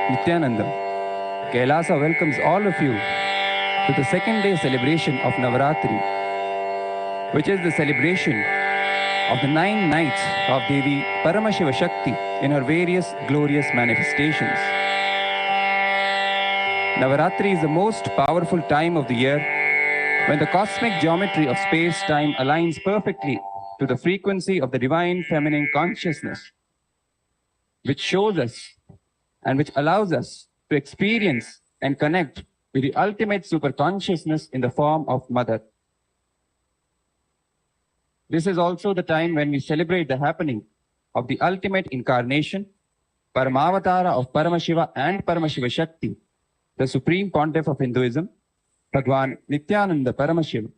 Nithyanandam, Kailasa welcomes all of you to the second day celebration of Navaratri, which is the celebration of the 9 nights of Devi Paramashiva Shakti in her various glorious manifestations. Navaratri is the most powerful time of the year when the cosmic geometry of space-time aligns perfectly to the frequency of the divine feminine consciousness, which shows us and which allows us to experience and connect with the ultimate superconsciousness in the form of Mother. This is also the time when we celebrate the happening of the ultimate incarnation, Paramavatara of Paramashiva and Paramashiva Shakti, the Supreme Pontiff of Hinduism, Bhagwan Nithyananda Paramashivam.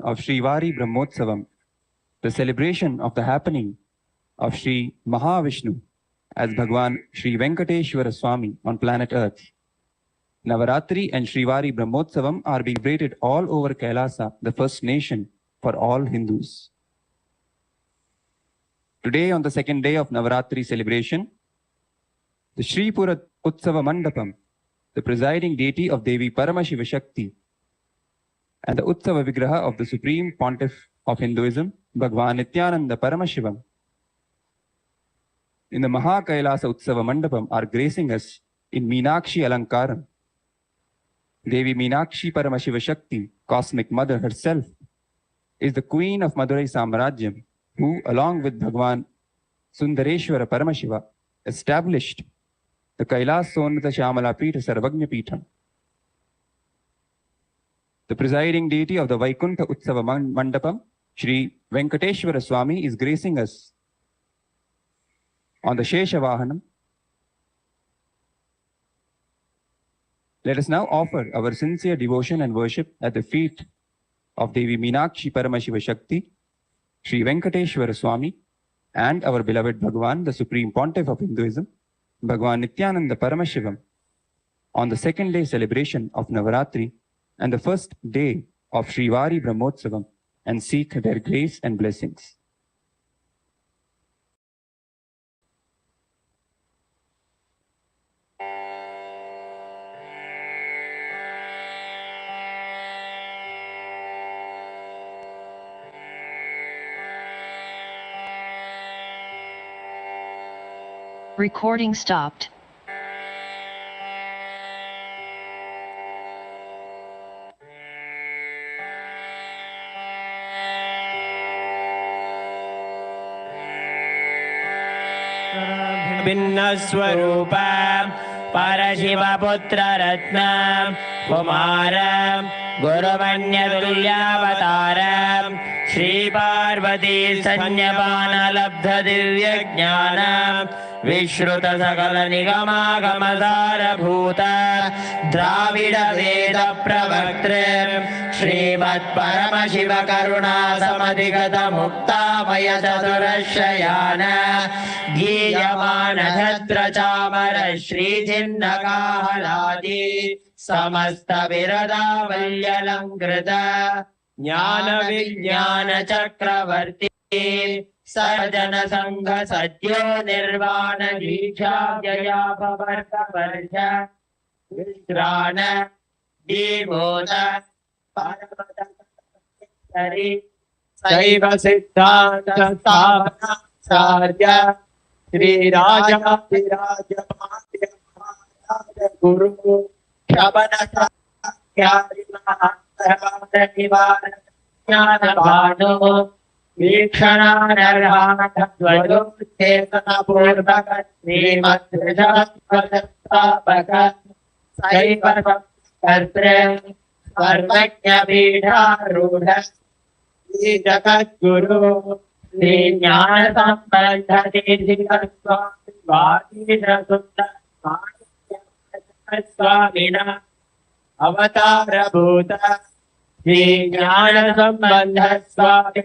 Of Srivari Brahmotsavam, the celebration of the happening of Sri Mahavishnu as Bhagwan Sri Venkateshwara Swami on planet Earth. Navaratri and Srivari Brahmotsavam are being celebrated all over Kailasa, the first nation for all Hindus. Today, on the second day of Navaratri celebration, the Sri Pura Utsava Mandapam, the presiding deity of Devi Paramashiva Shakti, and the Utsava Vigraha of the Supreme Pontiff of Hinduism, Bhagwan Nithyananda Paramashivam, in the Maha Kailasa Utsava Mandapam are gracing us in Meenakshi Alankaram Devi Meenakshi Paramashiva Shakti, Cosmic Mother herself, is the Queen of Madurai Samrajyam, who, along with Bhagwan Sundareshwara Paramashiva, established the Kailasa Sonata Shyamala Pita Sarvagnya Peetham. The presiding deity of the Vaikuntha Utsava Mandapam, Shri Venkateshwara Swami, is gracing us on the Shesha Vahanam. Let us now offer our sincere devotion and worship at the feet of Devi Meenakshi Paramashiva Shakti, Shri Venkateshwara Swami, and our beloved Bhagwan, the Supreme Pontiff of Hinduism, Bhagwan Nithyananda Paramashivam, on the second day celebration of Navaratri and the first day of Shrivari Brahmotsavam, and seek their grace and blessings. Recording stopped. भिन्न स्वरूप परशिव पुत्र रत्न कुमार गुरुवन्यतुल्यावतार श्री पार्वती सन्यपान लब्ध दिव्य ज्ञान विश्रुत सकल निगमागम सारभूत द्राविड वेद प्रवक्तृ श्रीमत् परमशिव करुणा समधिगत मुक्तामय चतुरशयान गीयमान छत्र चामर श्री चिन्नकाहलादि समस्त विरदावल्यलङ्कृत ज्ञान विज्ञान चक्रवर्ती सजन संघ सद्यो निर्वाण दीक्षा जया भवर्त वर्ष विश्राण दीभूत परमतरि शैव सिद्धांत स्थापनाचार्य श्री राजाधिराज गुरु श्रवण ज्ञान भानु वीक्षणानर्हाणध्वजोत्थेतनपूर्वक श्रीमद्विषापक शैवकर्तृ सर्वज्ञपीठारूढ श्री जगद्गुरु श्री ज्ञानसम्बन्ध स्वामिनः अवतारभूत श्री ज्ञानसम्बन्ध स्वामी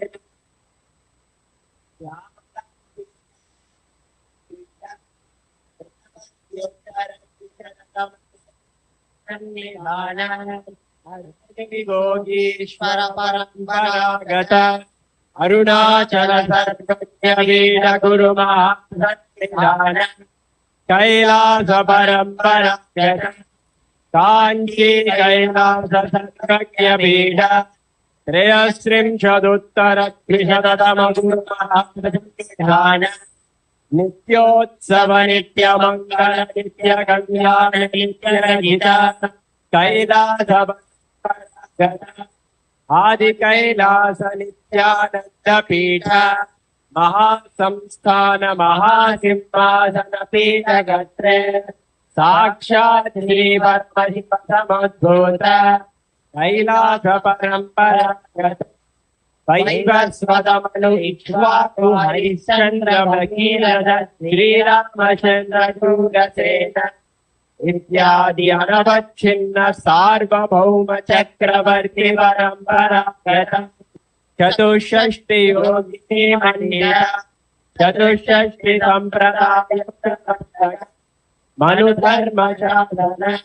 योगीश्वर परम्परागत अरुणाचल सर्वज्ञ गुरु महान कैलास परम्परागत कांची कैलास सर्वज्ञ पीठ त्रयस्त्रिंशदुत्तरद्विशततम गुरु महान नित्योत्सव नित्य मंगल नित्य कल्याण नित्य गीता कैलास आदि कैलास नित्यानंद पीठ महासंस्थान महासिंहासन पीठ गत्रे साक्षात् श्री परमशिव समुद्भूत कैलास परम्परागत वैवस्वतमनु इक्ष्वाकु हरिश्चन्द्र भगीरथ श्रीरामचन्द्र शूरसेन इत्यादि अनवच्छिन्न सार्वभौम चक्रवर्ती परम्परागत चतुष्षष्टि योगिनी मन्दिर चतुष्षष्टि संप्रदाय मनुधर्म साधन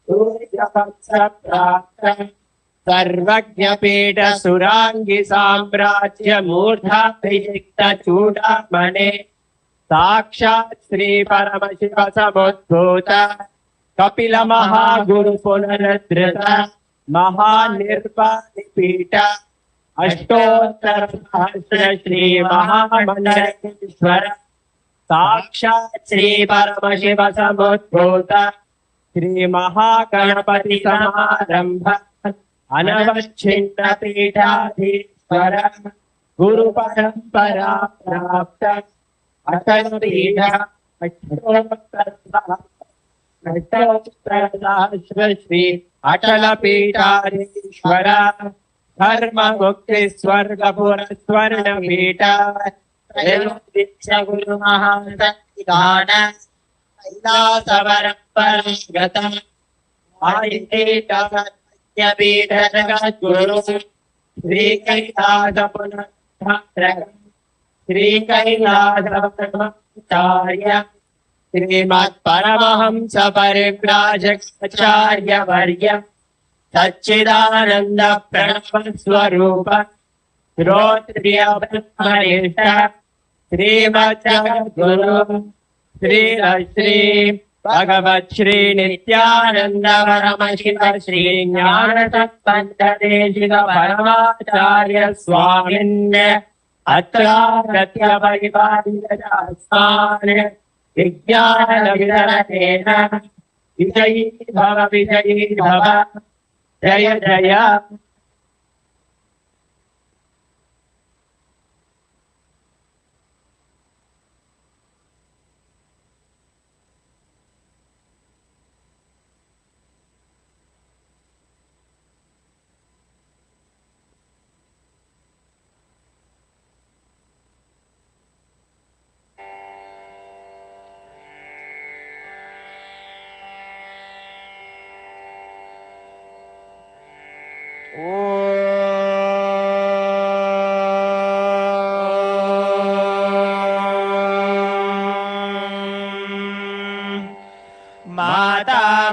प्राप्त सर्वज्ञपीठ सुरांगी साम्राज्य मूर्धाभिषिक्त चूडामणे साक्षात् श्री परमशिव समुद्भूत कपिल महागुरु पुनरुद्धृत महानिर्वाणपीठ अष्टोत्तर सहस्र श्री महामंडलेश्वर साक्षात् श्री परमशिव समुद्भूत श्री महागणपति समारंभ अनवच्छिन्न पीठाधीश्वर गुरु परंपरा प्राप्त अटल पीठ श्री अटल पीठाधीश्वर धर्म मुक्ति स्वर्गपुर स्वर्ण पीठ गुरु महादान कैलासवरपरगत गुरु श्री कैलास श्री कैलासाचार्य श्रीमत् परमहंस परिव्राजकाचार्य वर्य सच्चिदानंद प्रणव स्वरूप श्रोत्रिय ब्रह्मनिष्ठ श्रीमद्गुरु श्री श्री भगवत् श्री नित्यानंद परमशिव श्री ज्ञान संपन्नदेशिक परमाचार्य स्वामिन् अत्रागत्य परिपालितास्मान् विज्ञान विदरतेन विजयी भव जय जय।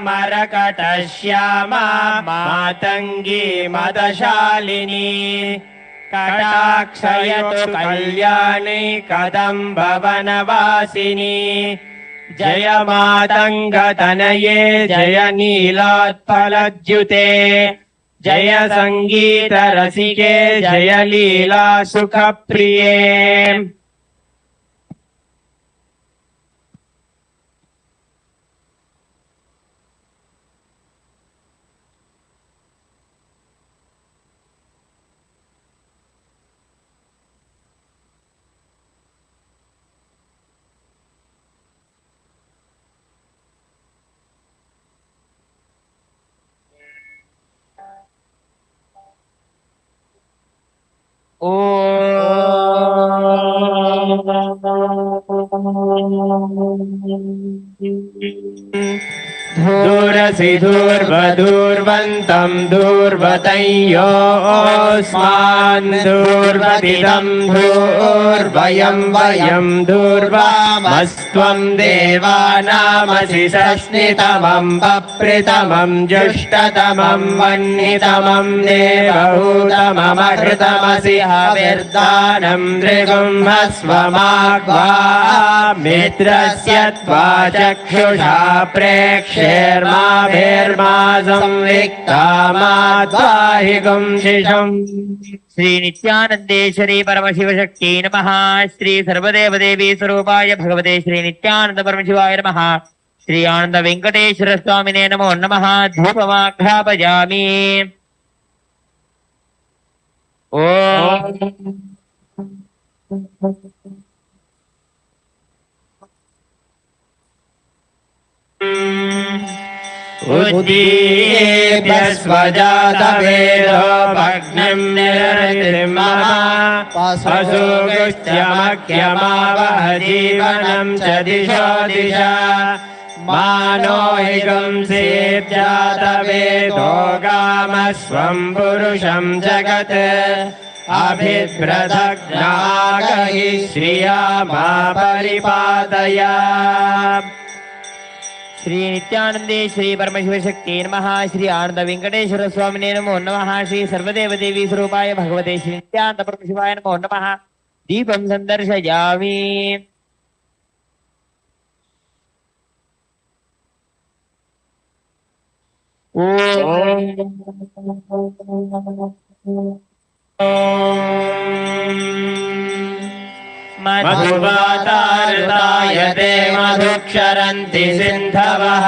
मरकटश्यामा मातंगी मदशालिनी कटाक्षयतु कल्याणी कदम्ब वनवासिनी जय मातंगतनये जय नीलोत्पलद्युते जय संगीत रसिके जय लीला सुखप्रिये। धूरसि धूर्वधूर्वन्तं धूर्वतयोऽस्मान् धूर्वदिदं धूर्वयं वयं धूर्वामस्त्वं देवानामसि षष्ठितमं बप्रितमं जुष्टतमं वह्नितमं देवहूतममृतमसि हविर्दानं दृगुंहस्वमाग्वा मित्रस्य त्वा चक्षुषा प्रेक्ष्येर्मा संविक्तामाद्वाहि गुंशिषम्। श्री नित्यानंदेश्वरी परमशिव शक्ति नमः। श्री सर्वदेवदेवी स्वरूपाय भगवते श्री नित्यानंद परमशिवाय नमः। श्री आनंद वेंकटेश्वर स्वामिने नमो नमः। धूपमाघ्रापयामि। ओम उद्दीप्यस्वजातवेदो भग्नं निरतिर्मम पशुगुश्चमख्यमावह जीवनं च दिशो दिशा मानो हिगंसेब्जातवेदो गामस्वं पुरुषं जगत् अभिभ्रदग्नागहि श्रिया मा परिपादया। श्री नित्यानंदेश्वरी परमशिव शक्ति नमः। श्री आनंद वेंकटेश्वर स्वामिने नमो नमः। श्री सर्वदेवदेवी स्वरूपाय भगवते श्री नित्यानंद परमशिवाय नमो नमः। दीपं संदर्शयामि। मधुवातारतायते मधुक्षरन्ति सिन्धवः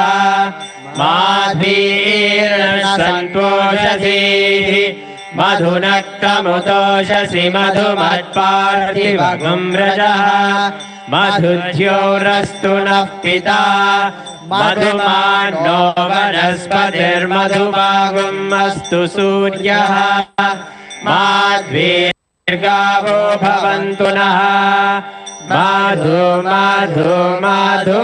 माध्वीर्न सन्तोषसीः मधुनक्तमुतोषसि मधुमत्पार्थिवगुं रजः मधुद्योरस्तु नः पिता मधुमानो वनस्पतिर्मधुभागुम् अस्तु सूर्यः माध्वीर्गावो भवन्तु नः मधु मधु मधु।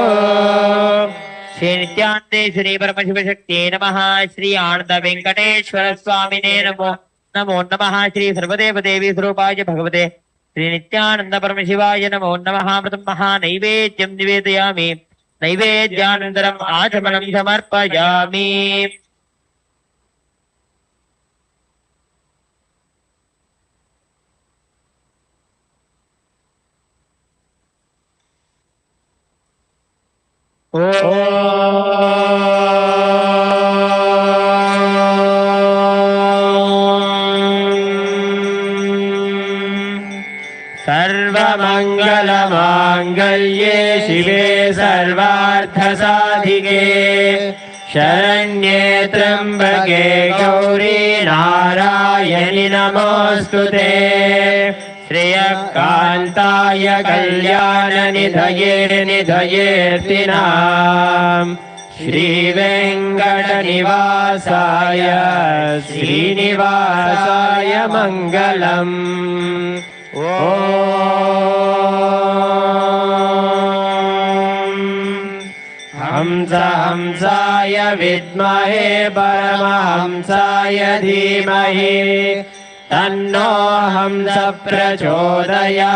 श्री नित्यानंदेश्वरी परमशिव शक्ति नमः। श्री आनंद वेंकटेश्वर स्वामिने नमो नमो नमः। श्री सर्वदेव देवी स्वरूपाय भगवते श्री नित्यानंद परमशिवाय नमो नमः। प्रथमः नैवेद्यं निवेदयामि नैवेद्यानन्तरम् आचमनं समर्पयामि। सर्वमङ्गलमाङ्गल्ये शिवे सर्वार्थसाधिके शरण्ये त्र्यम्बके गौरी नारायणि नमोऽस्तुते श्रेयकान्ताय कल्याणनिधये निधयेऽर्थिनाम् श्रीवेङ्कटनिवासाय श्रीनिवासाय मङ्गलम्। हंसाय विद्महे परमहंसाय धीमहि तन्नो हंस प्रचोदयात्।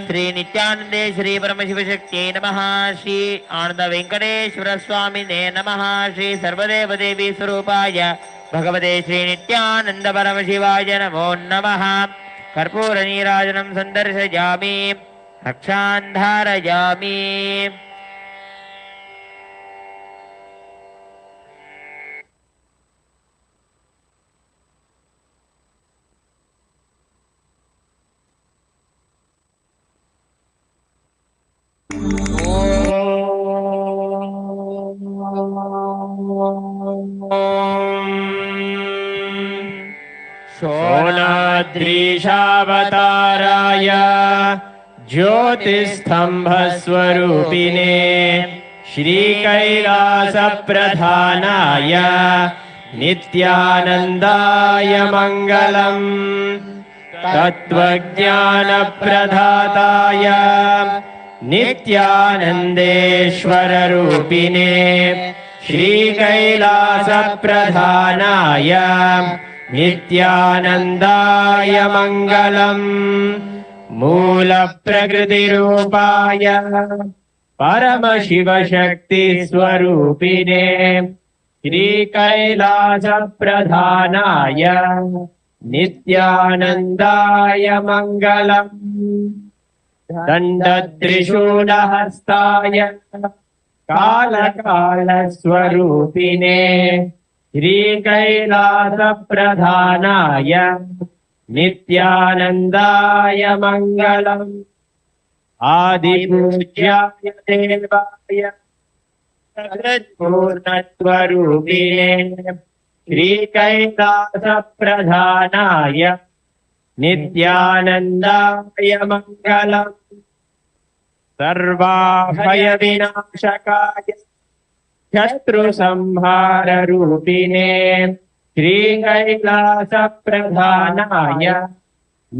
श्री नित्यानंदे श्री परमशिव शक्ति नमः। श्री आनंद वेंकटेश्वर स्वामिने नमः। श्री सर्वदेव देवी स्वरूपाय भगवते श्री नित्यानंद परमशिवाय नमो नमः। कर्पूर नीराजनं संदर्शयामि रक्षान् धारयामि। सोनाद्रीशावताराय ज्योतिस्तम्भस्वरूपिणे श्रीकैलासप्रधानाय नित्यानन्दाय मङ्गलम्। तत्त्वज्ञानप्रदाताय नित्यानन्देश्वररूपिणे श्रीकैलासप्रधानाय नित्यानन्दाय मङ्गलम्। मूलप्रकृतिरूपाय परमशिवशक्तिस्वरूपिणे श्रीकैलासप्रधानाय नित्यानन्दाय मङ्गलम्। दण्डत्रिशूलहस्ताय कालकालस्वरूपिणे श्रीकैलासप्रधानाय नित्यानन्दाय मङ्गलम्। आदिपूज्याय देवाय पूर्णस्वरूपिणे श्रीकैलासप्रधानाय नित्यानन्दाय मङ्गलम्। सर्वाभयविनाशकाय शत्रुसंहाररूपिणे श्रीकैलासप्रधानाय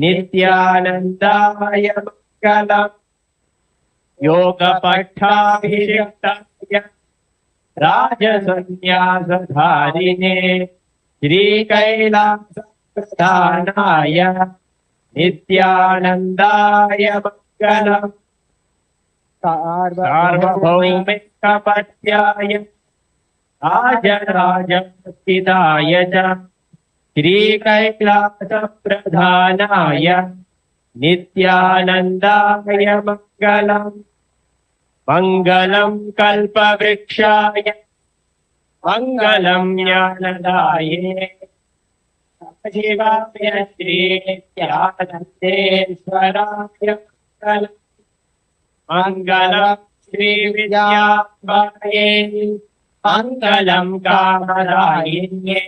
नित्यानन्दाय मङ्गलम्। योगपट्टाभिषिक्ताय राजसन्न्यासधारिणे श्रीकैलासप्रधानाय नित्यानन्दाय मङ्गलम्। सार्वभौमिकपत्याय राजराजस्थिताय च श्रीकैलासप्रधानाय नित्यानन्दाय मङ्गलम्। मङ्गलं कल्पवृक्षाय मङ्गलं ज्ञानदायिने शिवाय श्रीनित्यानन्देश्वराय मङ्गलं श्रीविद्याम्बायै मङ्गलं कामदायिन्ये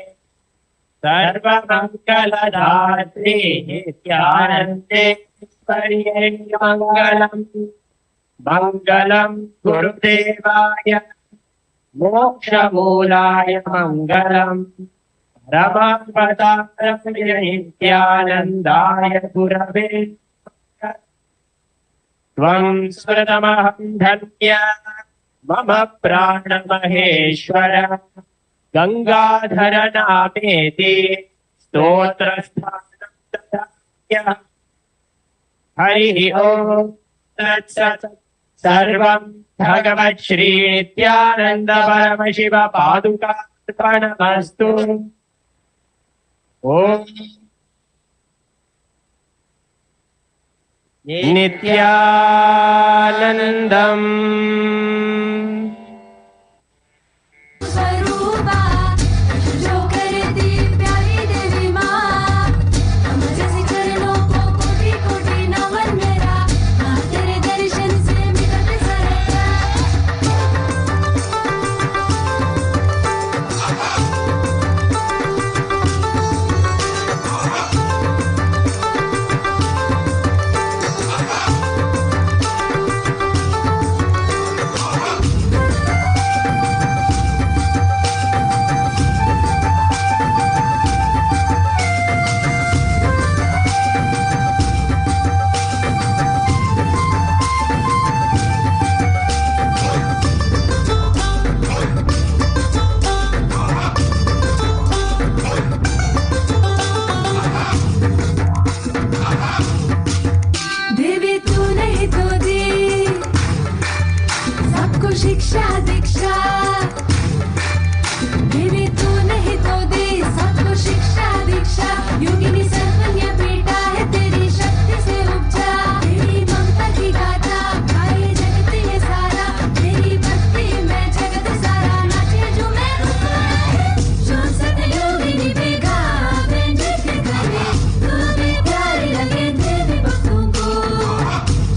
सर्वमङ्गलदात्रे नित्यानन्देश्वर्यै मङ्गलम् मङ्गलं गुरुदेवाय मोक्षमूलाय मङ्गलम् रमापदाय नित्यानन्दाय गुरवे त्वं स्मृतमहं धन्य मम प्राणमहेश्वर गंगाधर नामेति स्तोत्रस्थानं ददाम्यः हरिः ओम् तत्सत् सर्वं भगवत् श्री नित्यानंद परमशिव पादुकार्पणमस्तु ओम नित्यानन्दम् स्वरूपा जो करती प्यारी देवी माँ हम जैसे चरणों को कोटि कोटि नमन मेरा माँ तेरे दर्शन से मिलत सरया देवी तू नहीं तो दी सबको शिक्षा दीक्षा देवी तू नहीं तो दी सबको शिक्षा दीक्षा योगिनी सर्वज्ञ बेटा है तेरी शक्ति से उपजा तेरी ममता की गाथा गाए जगत ये सारा तेरी भक्ति में जगत सारा नाचे जो मैं जो सतयोगिनी बेगा व्यंजित करे तुम्हें प्यारी लगे देवी भक्तों को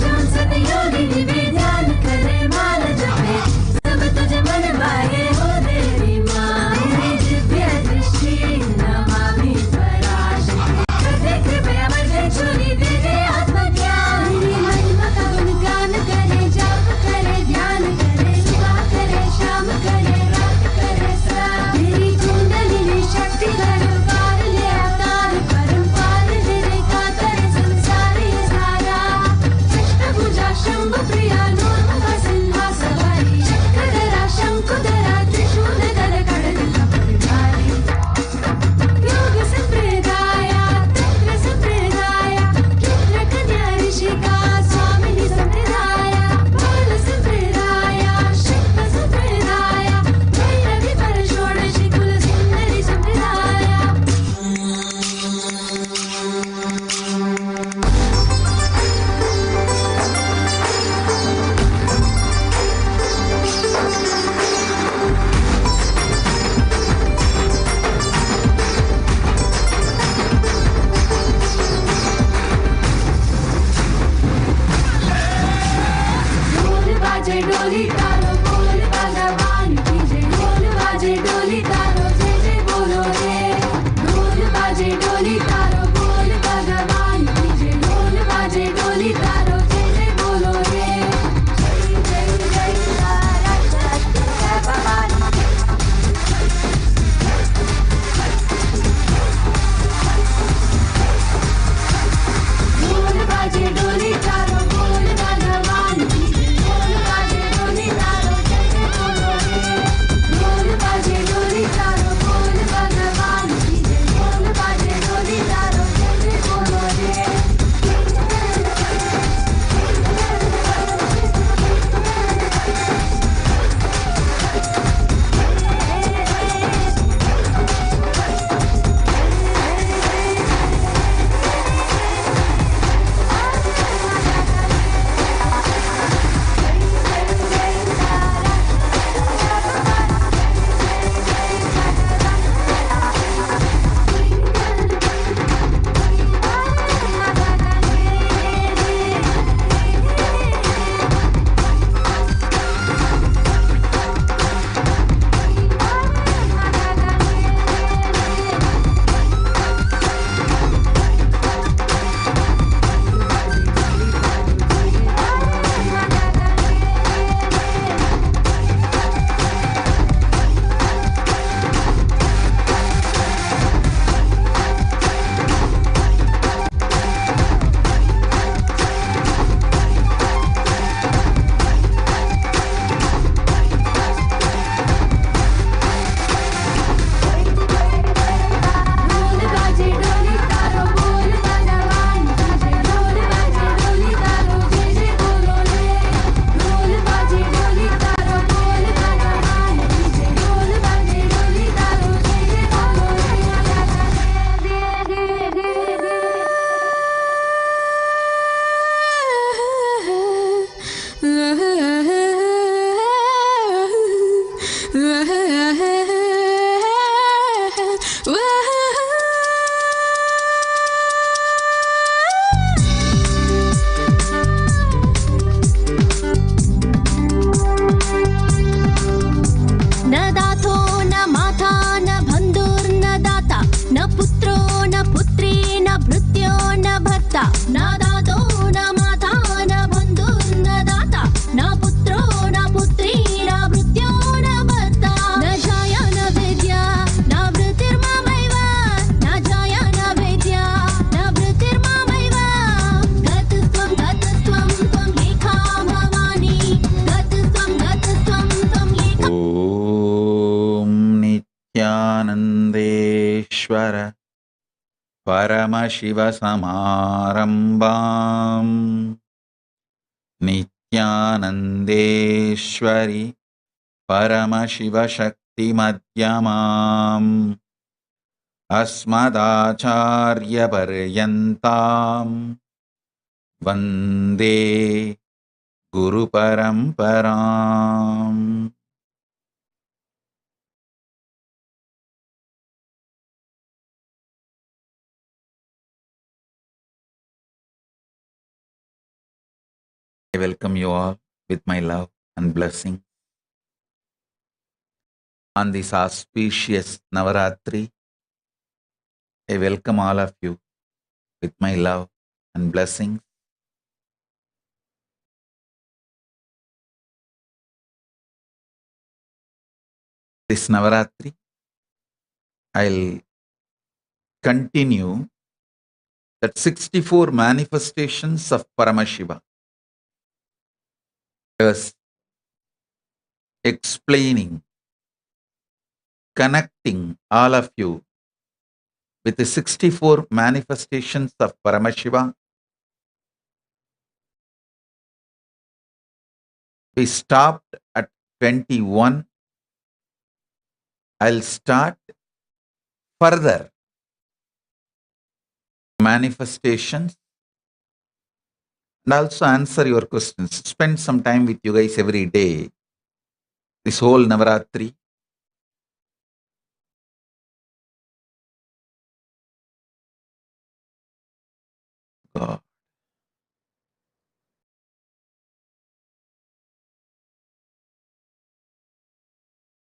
जो सतयोगिनी भी ध्यान करे मान जपे सब तुझे मन भाए हो देवी माँ तेरी दिव्य दृष्टि नमामि पराशक्ति करते कृपया बढ़े चोरी दे दे आत्मज्ञान तेरी महिमा का गुणगान करे जाप करे ध्यान करे सुबह करे शाम करे रात करे सा तेरी कुंडलिनी शक्ति दरबार ले अवतार परम्पार तेरे का करे संसार ये सारा अष्टभुजा शंभु प्रिया नूर्मुख सिंहासवारी चक्रधरा शंकुधरा त्रिशूलधर खड्ग कपालधारी योग संप्रदाय तंत्र संप्रदाय रुद्र कन्या ऋषिका स्वामिनी संप्रदाय बाल संप्रदाय शक्त संप्रदाय भैरवी पर षोडशी कुल सुंदरी संप्रदाय ढोल बाजे डोली तारो बोल भगवान की जय ढोल बाजे डोली तारो जय जय बोलो रे ढोल बाजे डोली तारो बोल भगवान की जय ढोल बाजे डोली तारो जय जय बोलो रे जय जय जय सरस्वती भगवान ढोल बाजे डोली तारो बोल भगवान की जय ढोल बाजे डोली तारो न दातो न माता न बन्धुर्न दाता न पुत्रो न पुत्री न मृत्यो न भर्ता न जाया न वेद्या न वृत्तिर्मामैव न जाया न वेद्या न वृत्तिर्मामैव गतस्त्वं त्वं येका भवानि गतस्त्वं त्वं येका ॐ नित्यानन्देश्वर परमशिवसमारम्भाम् नित्यानन्देश्वरि परमशिवशक्तिमध्यमाम् अस्मदाचार्यपर्यन्ताम् वन्दे गुरुपरम्पराम्. I welcome you all with my love and blessing on this auspicious Navaratri. I welcome all of you with my love and blessing. This Navaratri, I'll continue that 64 manifestations of Paramashiva. I was explaining, connecting all of you with the 64 manifestations of Paramashiva. We stopped at 21. I'll start further manifestations and also answer your questions. Spend some time with you guys every day, this whole Navaratri. God.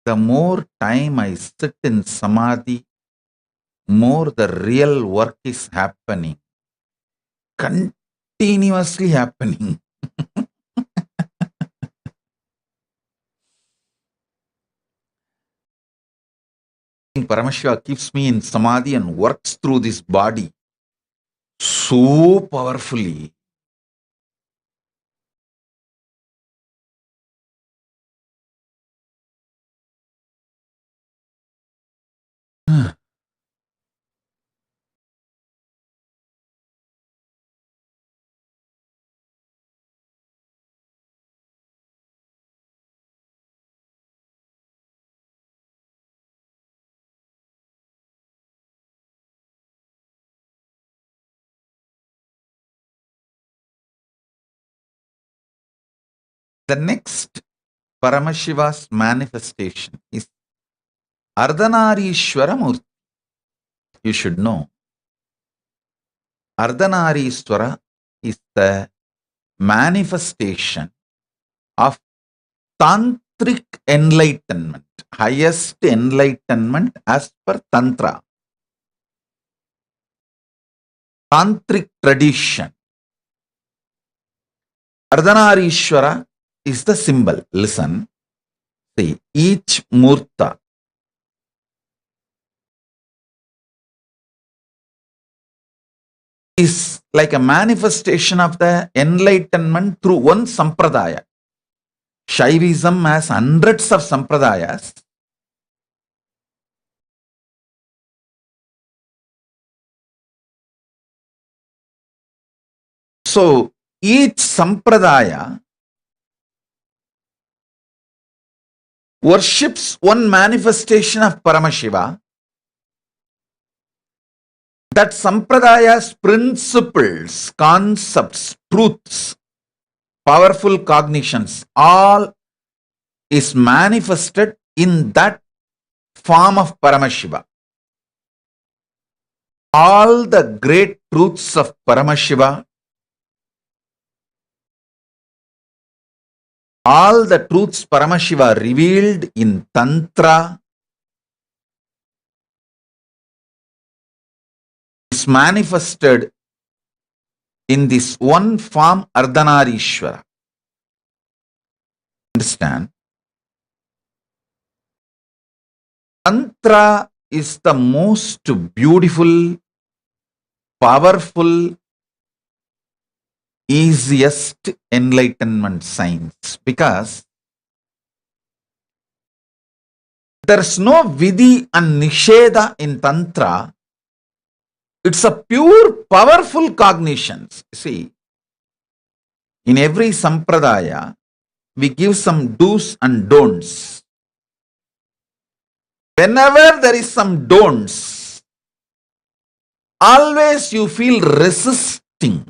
The more time I sit in Samadhi, more the real work is happening, continuously happening. Paramashiva keeps me in Samadhi and works through this body so powerfully. The next Paramashiva's manifestation is Ardhanarishwara Murti. You should know, Ardhanarishwara is the manifestation of Tantric enlightenment, highest enlightenment as per Tantra. Tantric tradition. Ardhanarishwara is the symbol. Listen, see, each Murta is like a manifestation of the enlightenment through one sampradaya. Shaivism has hundreds of sampradayas. So each sampradaya worships one manifestation of Paramashiva. That sampradaya's principles, concepts, truths, powerful cognitions, all is manifested in that form of Paramashiva. All the great truths of Paramashiva, all the truths Paramashiva revealed in Tantra is manifested in this one form Ardhanarishwara. Understand? Tantra is the most beautiful, powerful, easiest enlightenment science, because there's no vidhi and nisheda in Tantra. It's a pure, powerful cognition. See, in every sampradaya, we give some do's and don'ts. Whenever there is some don'ts, always you feel resisting.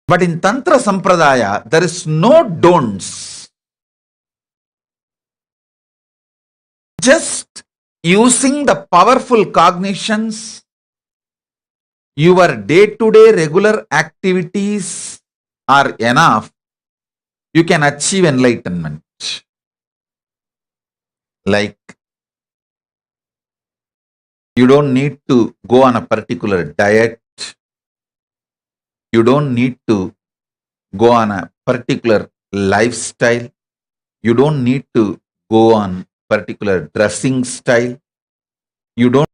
But in Tantra Sampradaya, there is no don'ts. Just using the powerful cognitions, your day-to-day regular activities are enough. You can achieve enlightenment. Like, you don't need to go on a particular diet. You don't need to go on a particular lifestyle. You don't need to go on particular dressing style. You don't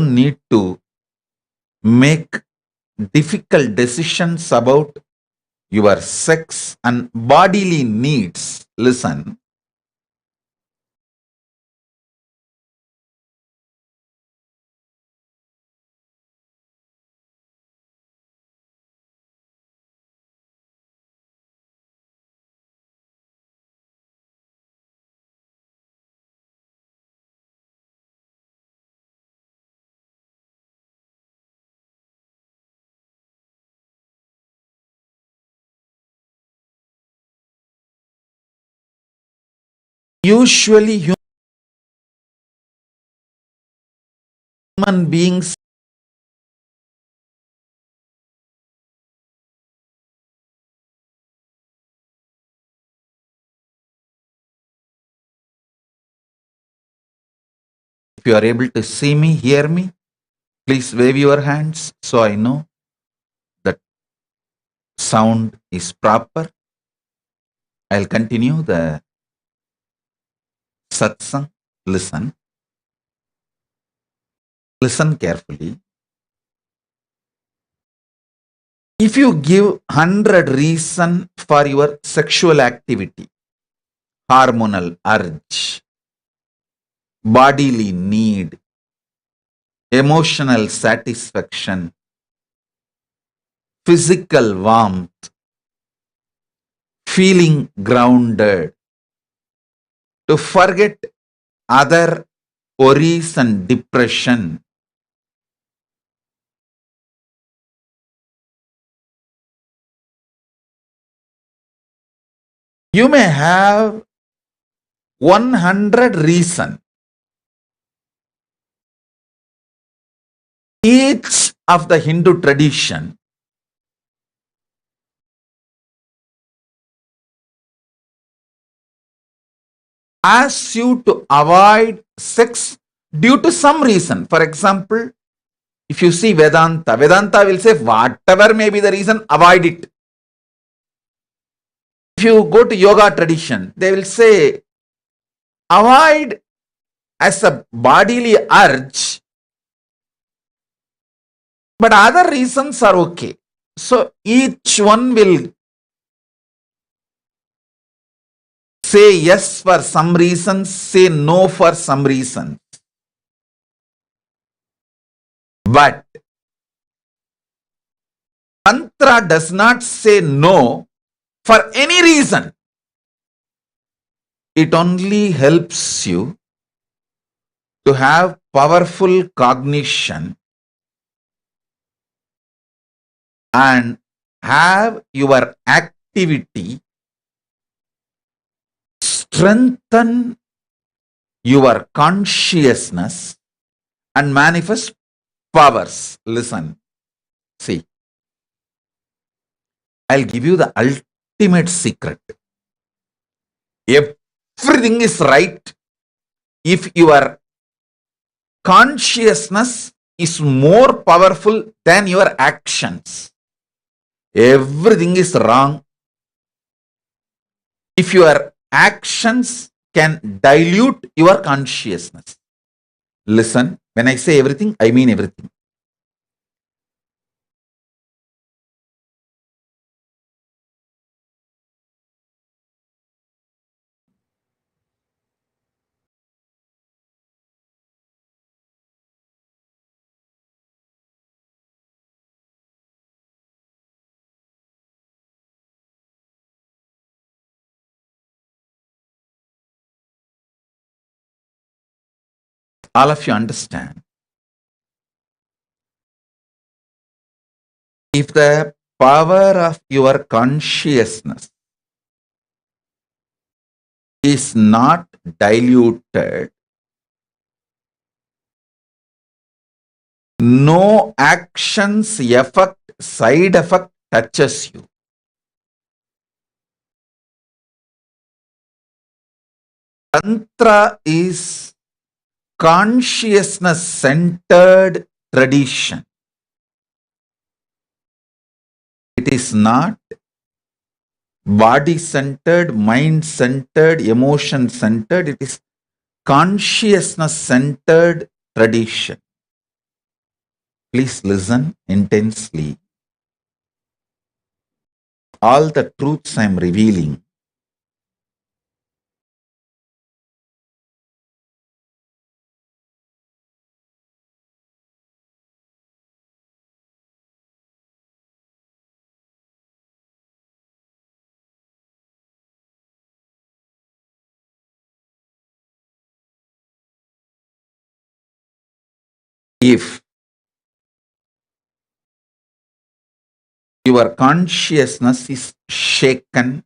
need to make difficult decisions about your sex and bodily needs. Listen. Usually human beings if you are able to see me, hear me, please wave your hands so I know that sound is proper. I'll continue the satsang. Listen. Listen carefully. If you give 100 reasons for your sexual activity, hormonal urge, bodily need, emotional satisfaction, physical warmth, feeling grounded, to forget other worries and depression, you may have 100 reasons. Each of the Hindu tradition asks you to avoid sex due to some reason. For example, if you see Vedanta, Vedanta will say whatever may be the reason, avoid it. If you go to yoga tradition, they will say avoid as a bodily urge, but other reasons are okay. So each one will say yes for some reasons, say no for some reasons. But Tantra does not say no for any reason. It only helps you to have powerful cognition and have your activity strengthen your consciousness and manifest powers. Listen, see, I'll give you the ultimate secret. Everything is right if your consciousness is more powerful than your actions, everything is wrong. If your actions can dilute your consciousness. Listen, when I say everything, I mean everything. All of you understand. If the power of your consciousness is not diluted, no actions, effect, side effect touches you. Tantra is consciousness centered tradition. It is not body centered, mind centered, emotion centered. It is consciousness centered tradition. Please listen intensely. All the truths I am revealing, if your consciousness is shaken,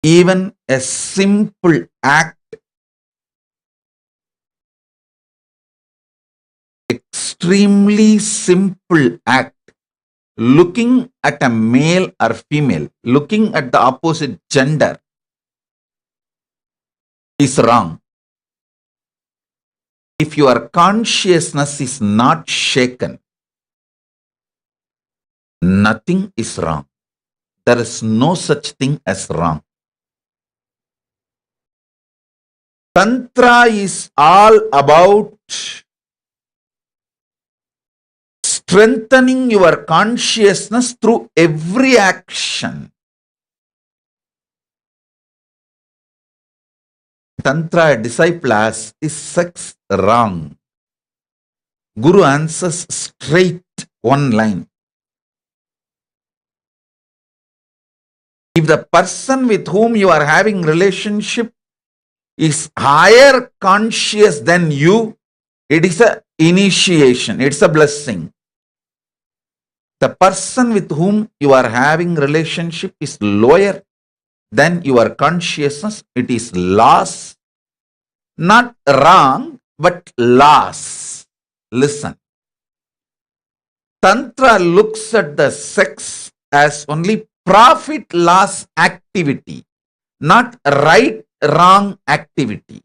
even a simple act, extremely simple act, looking at a male or female, looking at the opposite gender, is wrong. If your consciousness is not shaken, nothing is wrong. There is no such thing as wrong. Tantra is all about strengthening your consciousness through every action. Tantra, a disciple asks, is sex wrong? Guru answers straight, one line. If the person with whom you are having relationship is higher conscious than you, it is an initiation, it's a blessing. The person with whom you are having relationship is lower than your consciousness, it is loss. Not wrong, but loss. Listen. Tantra looks at the sex as only profit loss activity, not right wrong activity.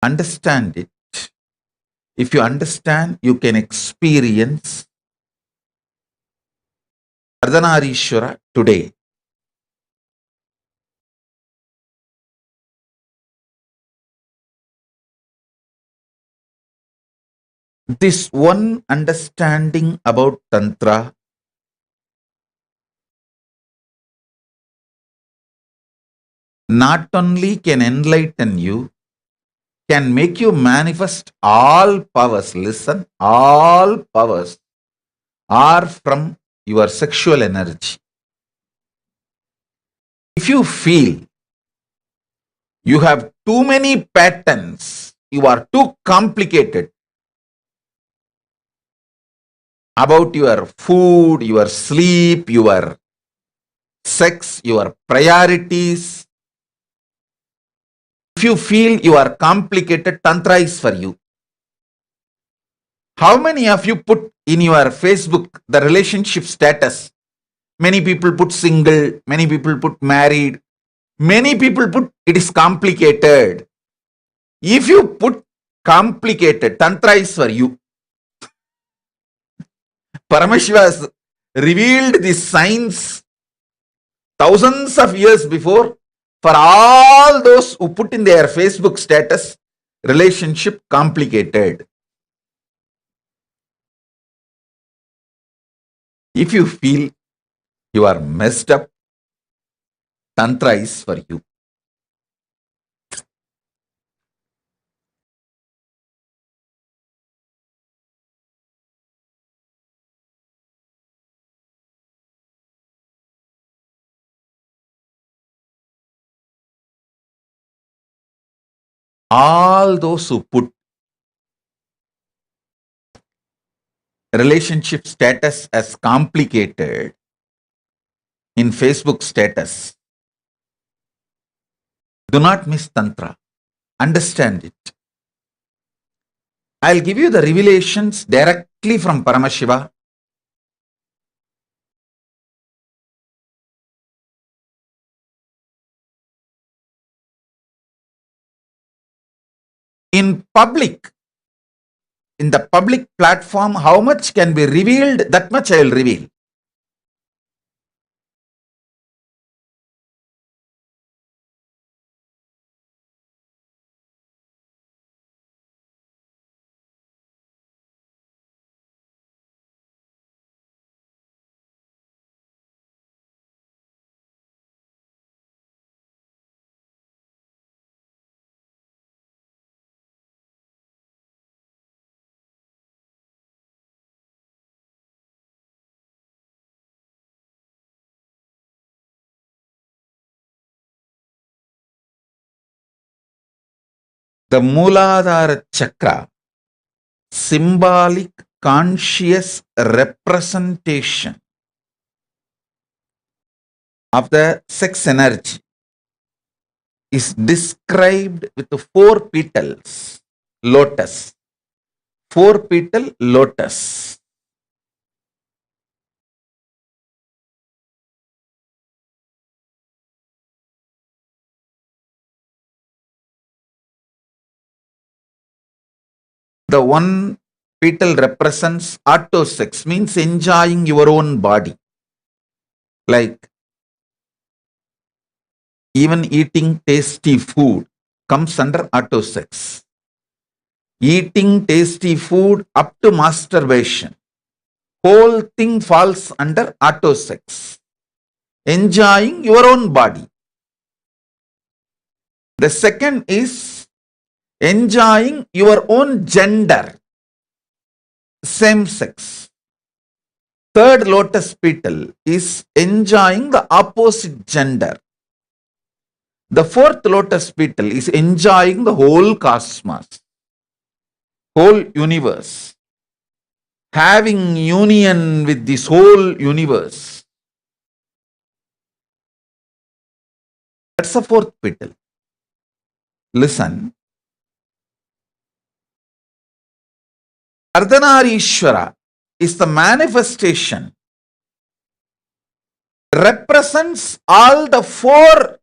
Understand it. If you understand, you can experience Rajarajeshwari today. This one understanding about Tantra not only can enlighten you, can make you manifest all powers. Listen, all powers are from your sexual energy. If you feel you have too many patterns, you are too complicated about your food, your sleep, your sex, your priorities. If you feel you are complicated, Tantra is for you. How many of you put in your Facebook the relationship status? Many people put single, many people put married, many people put it is complicated. If you put complicated, Tantra is for you. Paramashiva has revealed this science thousands of years before for all those who put in their Facebook status, relationship complicated. If you feel you are messed up, Tantra is for you. All those who put relationship status as complicated in Facebook status, do not miss Tantra. Understand it. I'll give you the revelations directly from Paramashiva. In public, in the public platform, how much can be revealed, that much I will reveal. The Mooladhara Chakra, symbolic conscious representation of the sex energy, is described with 4 petals, lotus. 4-petal lotus. The one petal represents autosex, means enjoying your own body. Like even eating tasty food comes under autosex. Eating tasty food up to masturbation, whole thing falls under autosex. Enjoying your own body. The second is enjoying your own gender, same sex. Third lotus petal is enjoying the opposite gender. The fourth lotus petal is enjoying the whole cosmos, whole universe, having union with this whole universe. That's the fourth petal. Listen. Ardhanarishwara is the manifestation, represents all the 4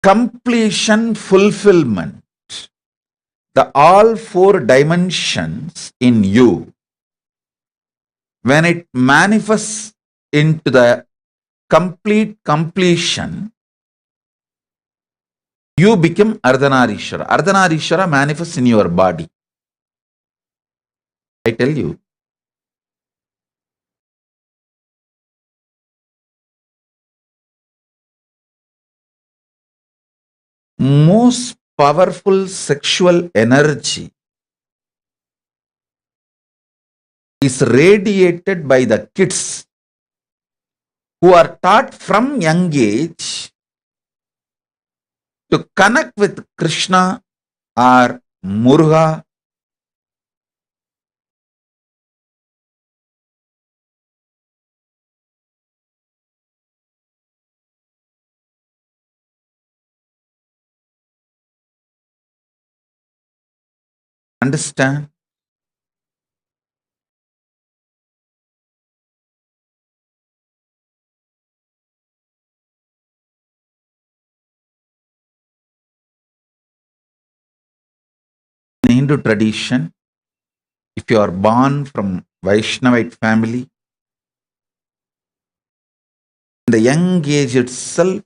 completion, fulfillment, the all 4 dimensions in you. When it manifests into the complete completion, you become Ardhanarishwara. Ardhanarishwara manifests in your body. I tell you, most powerful sexual energy is radiated by the kids who are taught from young age to connect with Krishna or Muruga. Understand? Hindu tradition, if you are born from Vaishnavite family, in the young age itself,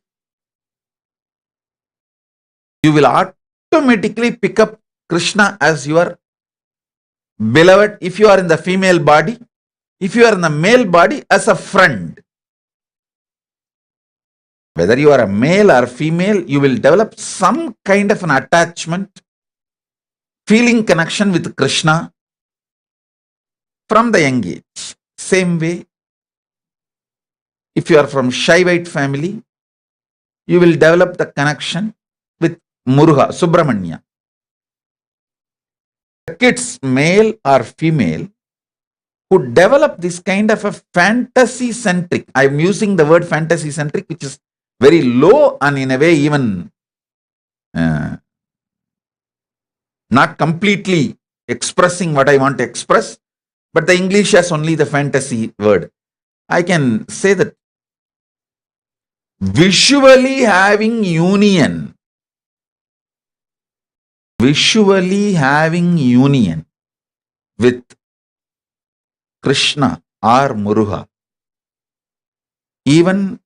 you will automatically pick up Krishna as your beloved if you are in the female body, if you are in the male body as a friend. Whether you are a male or female, you will develop some kind of an attachment, feeling connection with Krishna from the young age. Same way, if you are from Shaivite family, you will develop the connection with Muruga, Subramanya. The kids, male or female, who develop this kind of a fantasy centric, I am using the word fantasy centric, which is very low and in a way even not completely expressing what I want to express, but the English has only the fantasy word. I can say that visually having union with Krishna or Muruga, even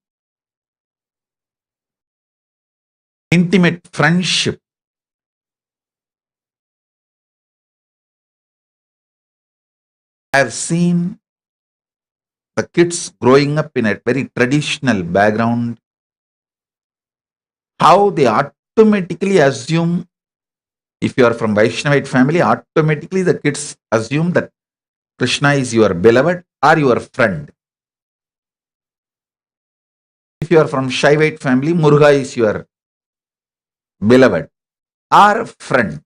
intimate friendship, I have seen the kids growing up in a very traditional background, how they automatically assume, if you are from Vaishnavite family, automatically the kids assume that Krishna is your beloved or your friend. If you are from Shaivite family, Muruga is your beloved or friend.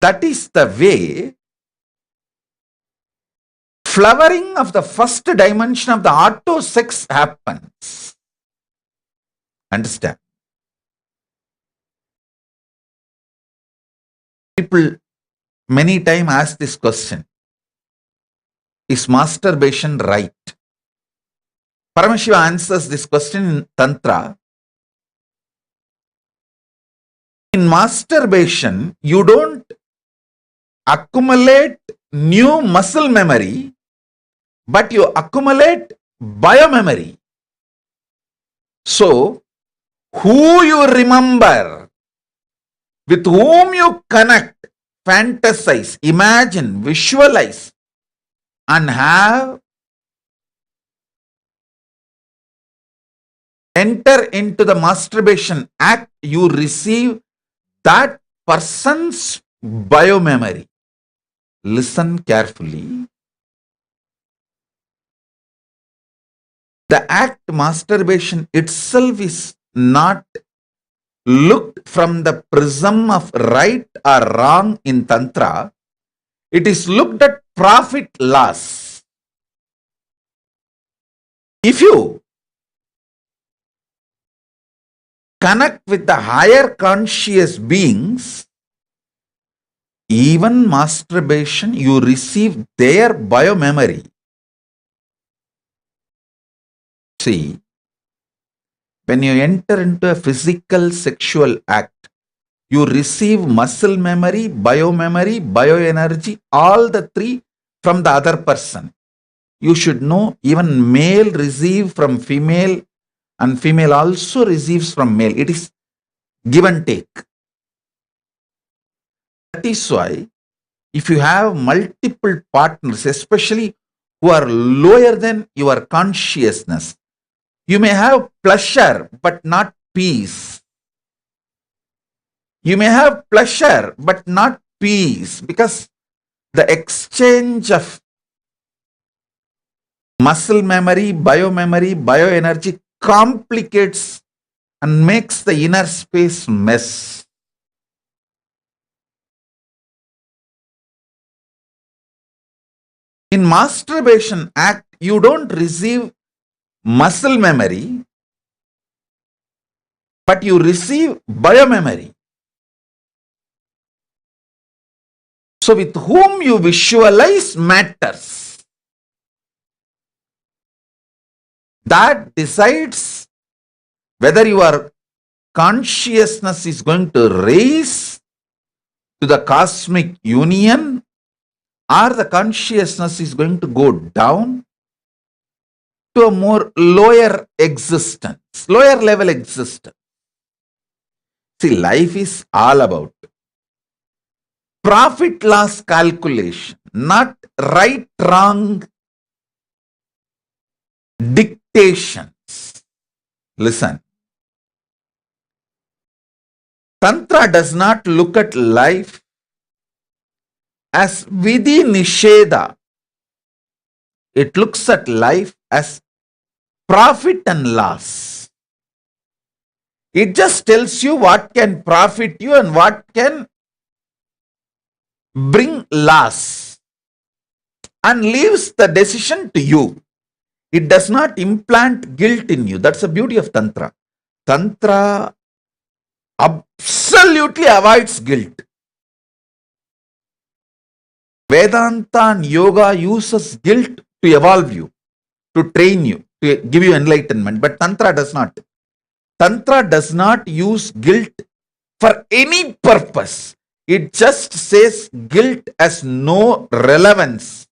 That is the way flowering of the first dimension of the auto sex happens. Understand? People many times ask this question: is masturbation right? Paramashiva answers this question in Tantra. In masturbation, you don't accumulate new muscle memory, but you accumulate biomemory. So, who you remember, with whom you connect, fantasize, imagine, visualize, and have enter into the masturbation act, you receive that person's biomemory. Listen carefully. The act masturbation itself is not looked from the prism of right or wrong in Tantra. It is looked at profit loss. If you connect with the higher conscious beings, even masturbation, you receive their biomemory. See, when you enter into a physical sexual act, you receive muscle memory, biomemory, bioenergy, all the three from the other person. You should know even male receive from female and female also receives from male. It is give and take. That is why if you have multiple partners, especially who are lower than your consciousness, you may have pleasure but not peace. You may have pleasure but not peace, because the exchange of muscle memory, bioenergy complicates and makes the inner space mess. In masturbation act, you don't receive muscle memory, but you receive biomemory. So with whom you visualize matters. That decides whether you are consciousness is going to raise to the cosmic union, or the consciousness is going to go down to a more lower existence, lower level existence. See, life is all about profit loss calculation, not right wrong dictations. Listen, Tantra does not look at life as vidhi nisheda. It looks at life as profit and loss. It just tells you what can profit you and what can bring loss, and leaves the decision to you. It does not implant guilt in you. That's the beauty of Tantra. Tantra absolutely avoids guilt. Vedanta and yoga uses guilt to evolve you, to train you, to give you enlightenment. But Tantra does not. Tantra does not use guilt for any purpose. It just says guilt has no relevance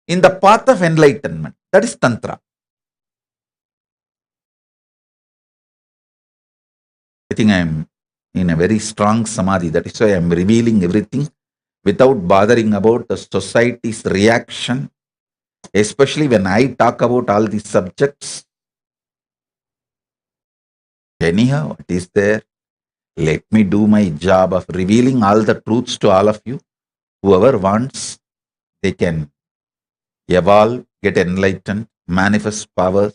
in the path of enlightenment. That is Tantra. I think I am in a very strong Samadhi. That is why I am revealing everything without bothering about the society's reaction, especially when I talk about all these subjects. Anyhow, it is there. Let me do my job of revealing all the truths to all of you. Whoever wants, they can evolve, get enlightened, manifest powers.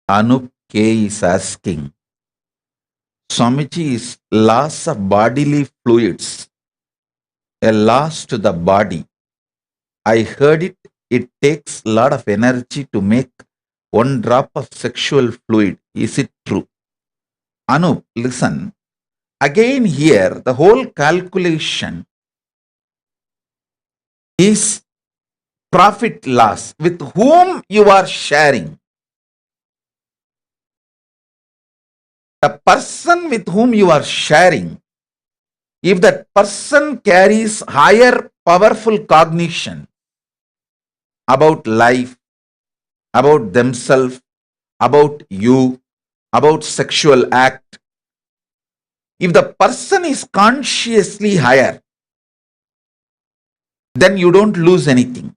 Anup K is asking, Swamiji, is loss of bodily fluids a loss to the body? I heard it takes a lot of energy to make one drop of sexual fluid. Is it true? Anup, listen. Again here, the whole calculation is profit loss. With whom you are sharing? The person with whom you are sharing, if that person carries higher powerful cognition about life, about themselves, about you, about sexual act, if the person is consciously higher, then you don't lose anything.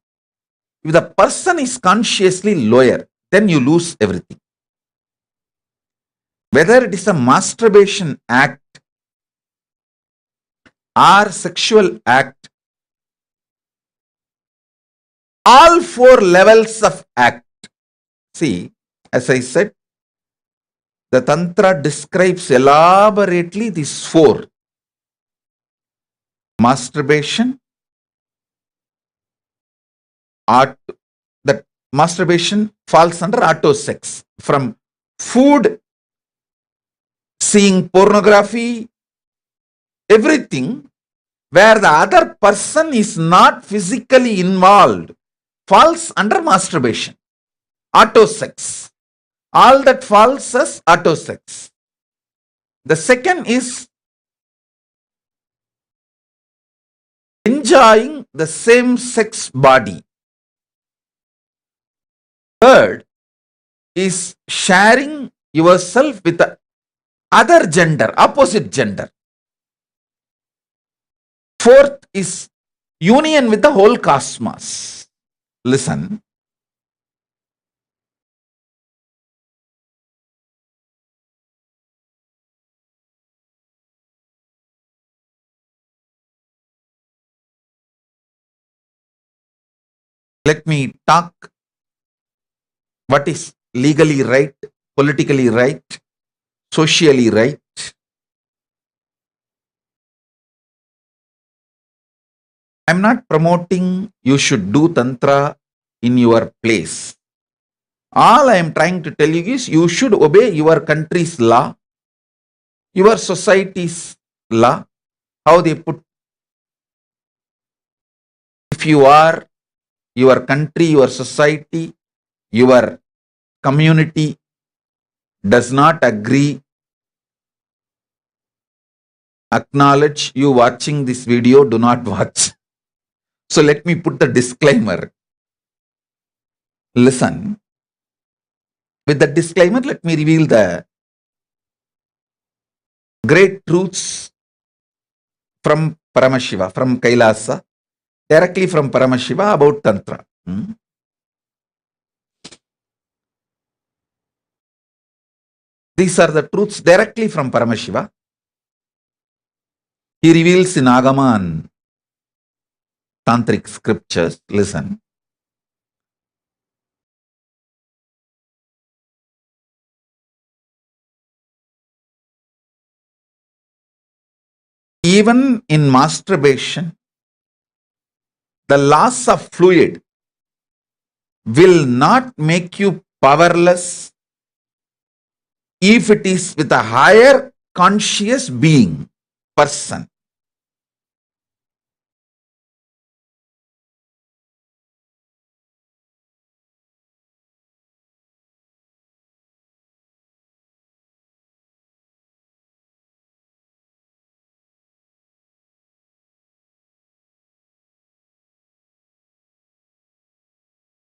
If the person is consciously lower, then you lose everything. Whether it is a masturbation act or sexual act, all four levels of act. See, as I said, the Tantra describes elaborately these four. Masturbation, that masturbation falls under auto sex. From food, seeing pornography, everything where the other person is not physically involved falls under masturbation, auto sex. All that falls as auto sex. The second is enjoying the same sex body. Third is sharing yourself with the other gender, opposite gender. Fourth is union with the whole cosmos. Listen. Let me talk what is legally right, politically right, socially right. I'm not promoting you should do Tantra in your place. All I am trying to tell you is you should obey your country's law, your society's law, how they put. If you are, your country, your society, your community does not agree, acknowledge, you watching this video, do not watch. So let me put the disclaimer. Listen. With the disclaimer, let me reveal the great truths from Paramashiva, from Kailasa, directly from Paramashiva about Tantra. These are the truths directly from Paramashiva. He reveals in Agama and Tantric scriptures. Listen. Even in masturbation, the loss of fluid will not make you powerless if it is with a higher conscious being, person.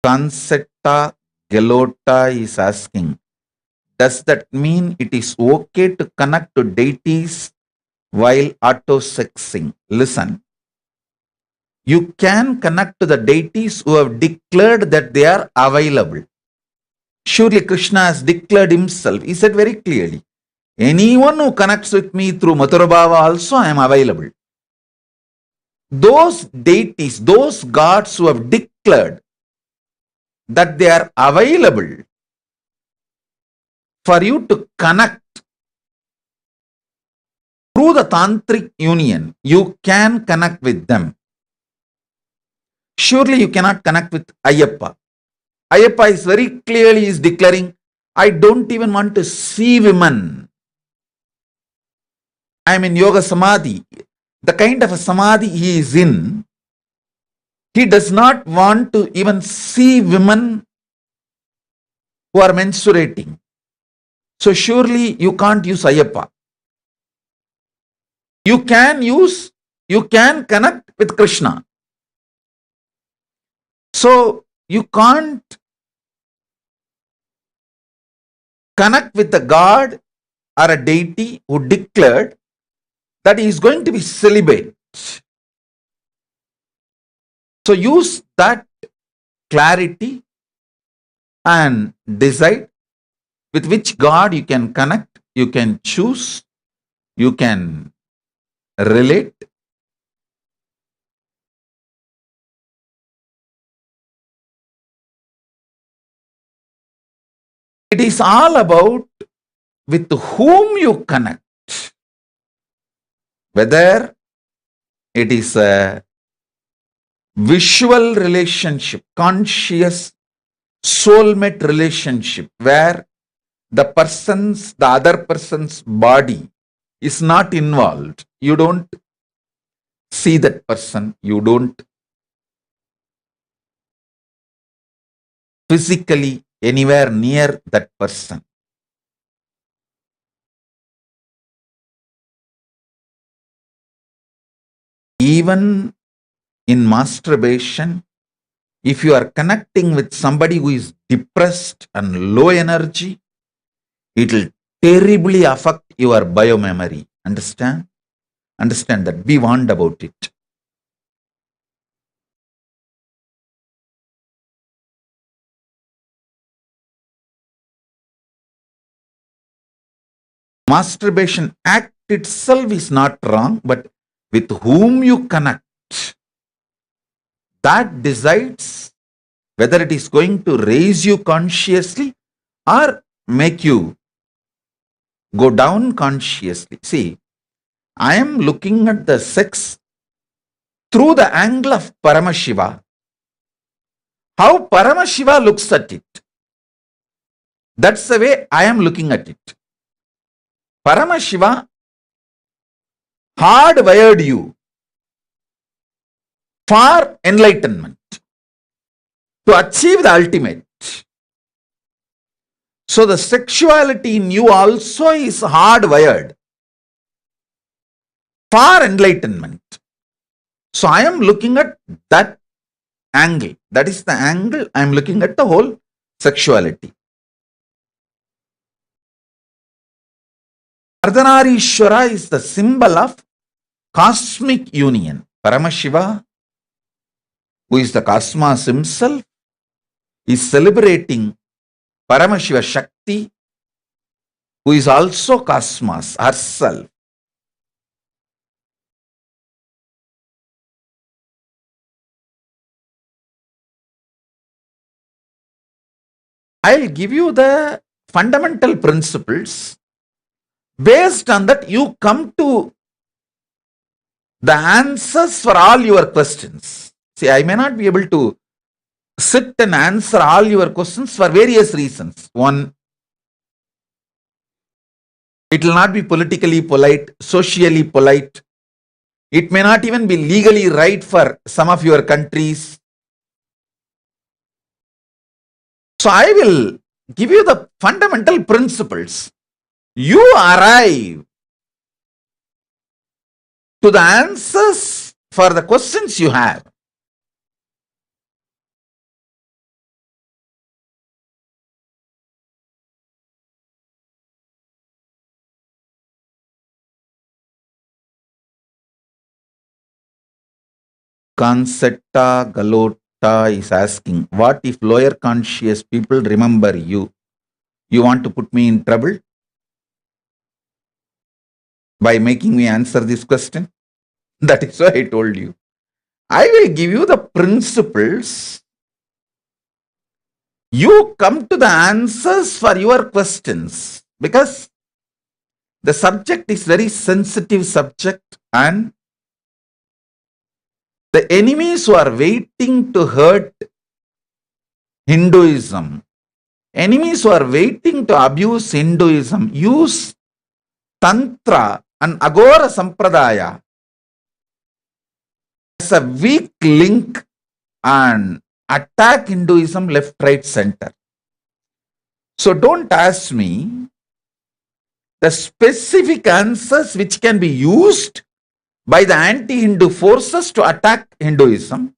Consetta Gelota is asking, does that mean it is okay to connect to deities while auto-sexing? Listen, you can connect to the deities who have declared that they are available. Surely Krishna has declared himself. He said very clearly, anyone who connects with me through Mathurabhava also, I am available. Those deities, those gods who have declared that they are available for you to connect through the tantric union, you can connect with them. Surely you cannot connect with Ayyappa. Ayyappa is very clearly is declaring, I don't even want to see women. I am in yoga samadhi. The kind of a samadhi he is in, he does not want to even see women who are menstruating. So surely you can't use Ayyappa. You can connect with Krishna. So you can't connect with a god or a deity who declared that he is going to be celibate. So use that clarity and decide with which God you can connect, you can choose, you can relate. It is all about with whom you connect. Whether it is a visual relationship, conscious soulmate relationship, where the other person's body is not involved. You don't see that person. You don't physically anywhere near that person. Even in masturbation, if you are connecting with somebody who is depressed and low energy, it will terribly affect your biomemory. Understand? Understand that. Be warned about it. Masturbation act itself is not wrong, but with whom you connect, that decides whether it is going to raise you consciously or make you go down consciously. See, I am looking at the sex through the angle of Paramashiva, how Paramashiva looks at it. That's the way I am looking at it. Paramashiva hardwired you for enlightenment, to achieve the ultimate. So the sexuality in you also is hardwired for enlightenment. So I am looking at that angle. That is the angle I am looking at the whole sexuality. Rajarajeshwara is the symbol of cosmic union. Paramashiva, who is the cosmos himself, is celebrating Paramashiva Shakti, who is also cosmos herself. I'll give you the fundamental principles. Based on that, you come to the answers for all your questions. See, I may not be able to sit and answer all your questions for various reasons. One, it will not be politically polite, socially polite. It may not even be legally right for some of your countries. So I will give you the fundamental principles. You arrive to the answers for the questions you have. Consetta Galota is asking, what if lower conscious people remember you? You want to put me in trouble by making me answer this question? That is why I told you. I will give you the principles. You come to the answers for your questions, because the subject is very sensitive subject, and the enemies who are waiting to hurt Hinduism, enemies who are waiting to abuse Hinduism, use Tantra and Agora Sampradaya as a weak link and attack Hinduism left, right, center. So don't ask me the specific answers which can be used by the anti-Hindu forces to attack Hinduism.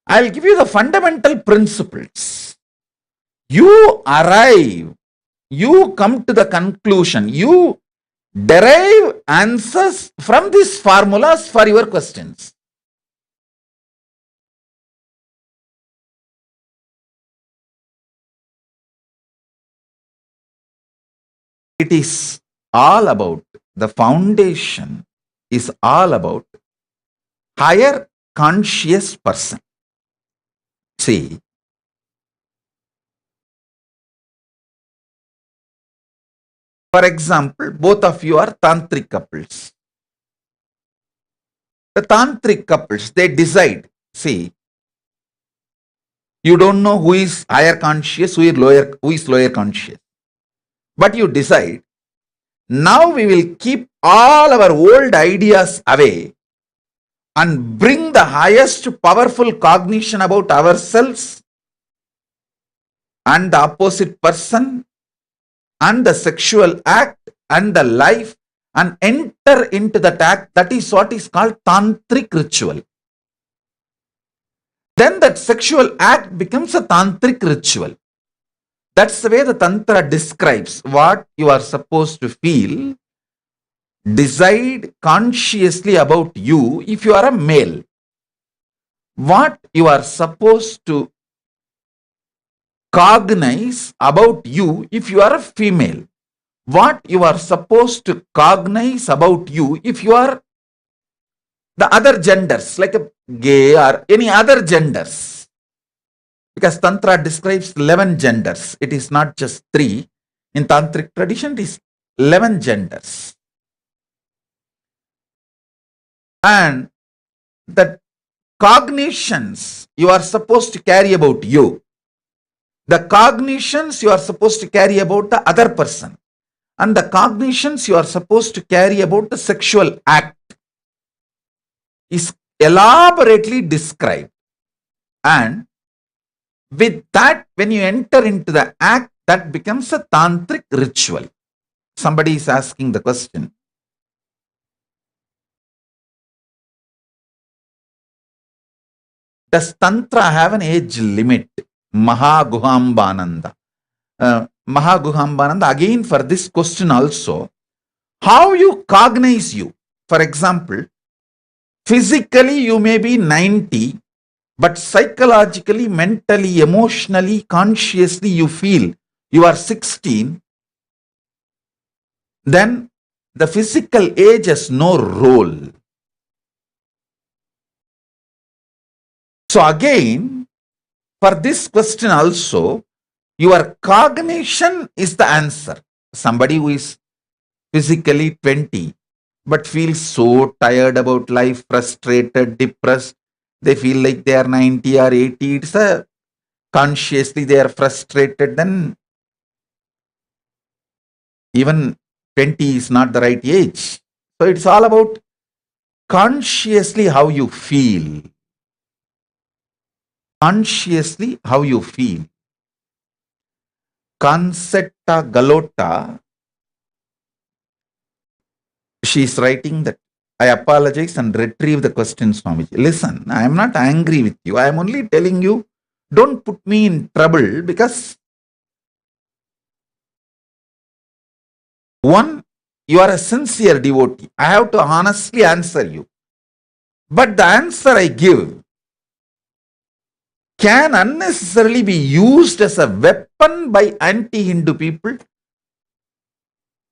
I will give you the fundamental principles. You arrive, you come to the conclusion, you derive answers from these formulas for your questions. It is all about, the foundation is all about higher conscious person. See, for example, both of you are tantric couples. The tantric couples, they decide, see, you don't know who is higher conscious, who is lower conscious. But you decide, now we will keep all our old ideas away and bring the highest powerful cognition about ourselves and the opposite person and the sexual act and the life, and enter into that act. That is what is called tantric ritual. Then that sexual act becomes a tantric ritual. That's the way the Tantra describes what you are supposed to feel, decide consciously about you if you are a male. What you are supposed to cognize about you if you are a female. What you are supposed to cognize about you if you are the other genders, like a gay or any other genders. Because Tantra describes 11 genders. It is not just 3. In Tantric tradition, it is 11 genders. And the cognitions you are supposed to carry about you, the cognitions you are supposed to carry about the other person, and the cognitions you are supposed to carry about the sexual act is elaborately described. And with that, when you enter into the act, that becomes a tantric ritual. Somebody is asking the question. Does Tantra have an age limit? Mahaguhambananda. Mahaguhambananda, again for this question also, how you cognize you. For example, physically you may be 90, but psychologically, mentally, emotionally, consciously you feel you are 16, then the physical age has no role. So again, for this question also, your cognition is the answer. Somebody who is physically 20, but feels so tired about life, frustrated, depressed, they feel like they are 90 or 80, it's a consciously they are frustrated, then even 20 is not the right age. So it's all about consciously how you feel. Consciously how you feel. Concetta Galota, she is writing that I apologize and retrieve the question, Swami. Listen, I am not angry with you. I am only telling you, don't put me in trouble, because one, you are a sincere devotee. I have to honestly answer you. But the answer I give can unnecessarily be used as a weapon by anti-Hindu people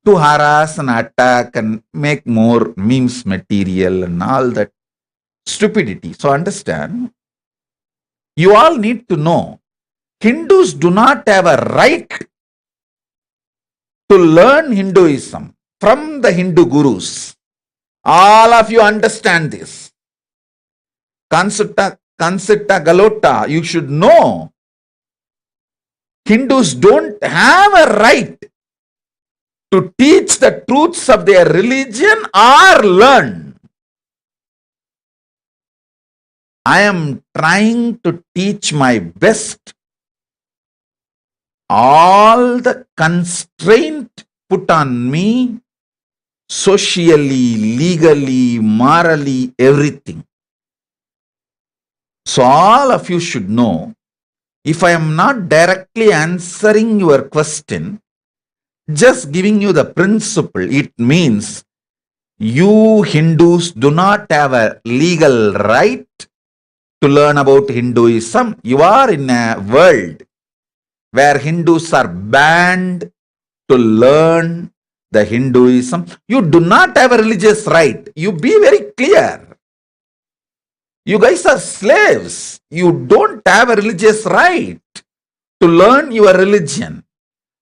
to harass and attack and make more memes material and all that stupidity. So understand, you all need to know, Hindus do not have a right to learn Hinduism from the Hindu gurus. All of you understand this. Concetta Galota, you should know, Hindus don't have a right to teach the truths of their religion or learn. I am trying to teach my best. All the constraint put on me, socially, legally, morally, everything. So all of you should know, if I am not directly answering your question, just giving you the principle, it means you Hindus do not have a legal right to learn about Hinduism. You are in a world where Hindus are banned to learn the Hinduism. You do not have a religious right. You be very clear. You guys are slaves. You don't have a religious right to learn your religion.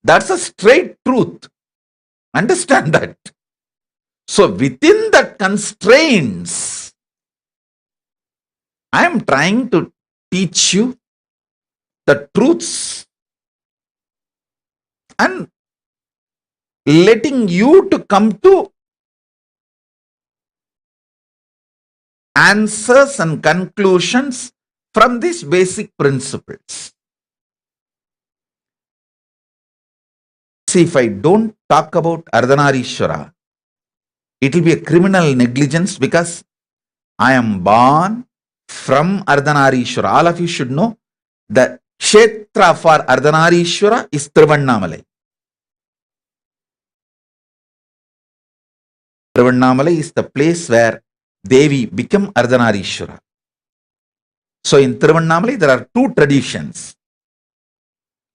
That's a straight truth. Understand that. So within that constraints, I am trying to teach you the truths and letting you to come to answers and conclusions from these basic principles. See, if I don't talk about Ardhanarishwara, it will be a criminal negligence, because I am born from Ardhanarishwara. All of you should know the Kshetra for Ardhanarishwara is Tiruvannamalai. Tiruvannamalai is the place where Devi became Ardhanarishwara. So in Tiruvannamalai there are two traditions.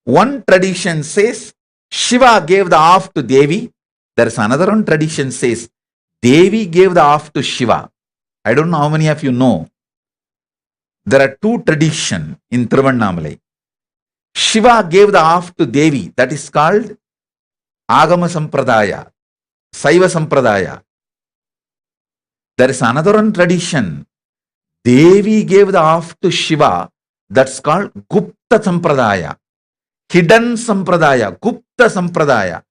One tradition says Shiva gave the half to Devi. There is another one tradition says Devi gave the half to Shiva. I don't know how many of you know. There are two traditions in Tiruvannamalai. Shiva gave the half to Devi. That is called Agama Sampradaya, Saiva Sampradaya. There is another one tradition. Devi gave the half to Shiva. That's called Gupta Sampradaya. Hidden Sampradaya. Gupta Sampradaya.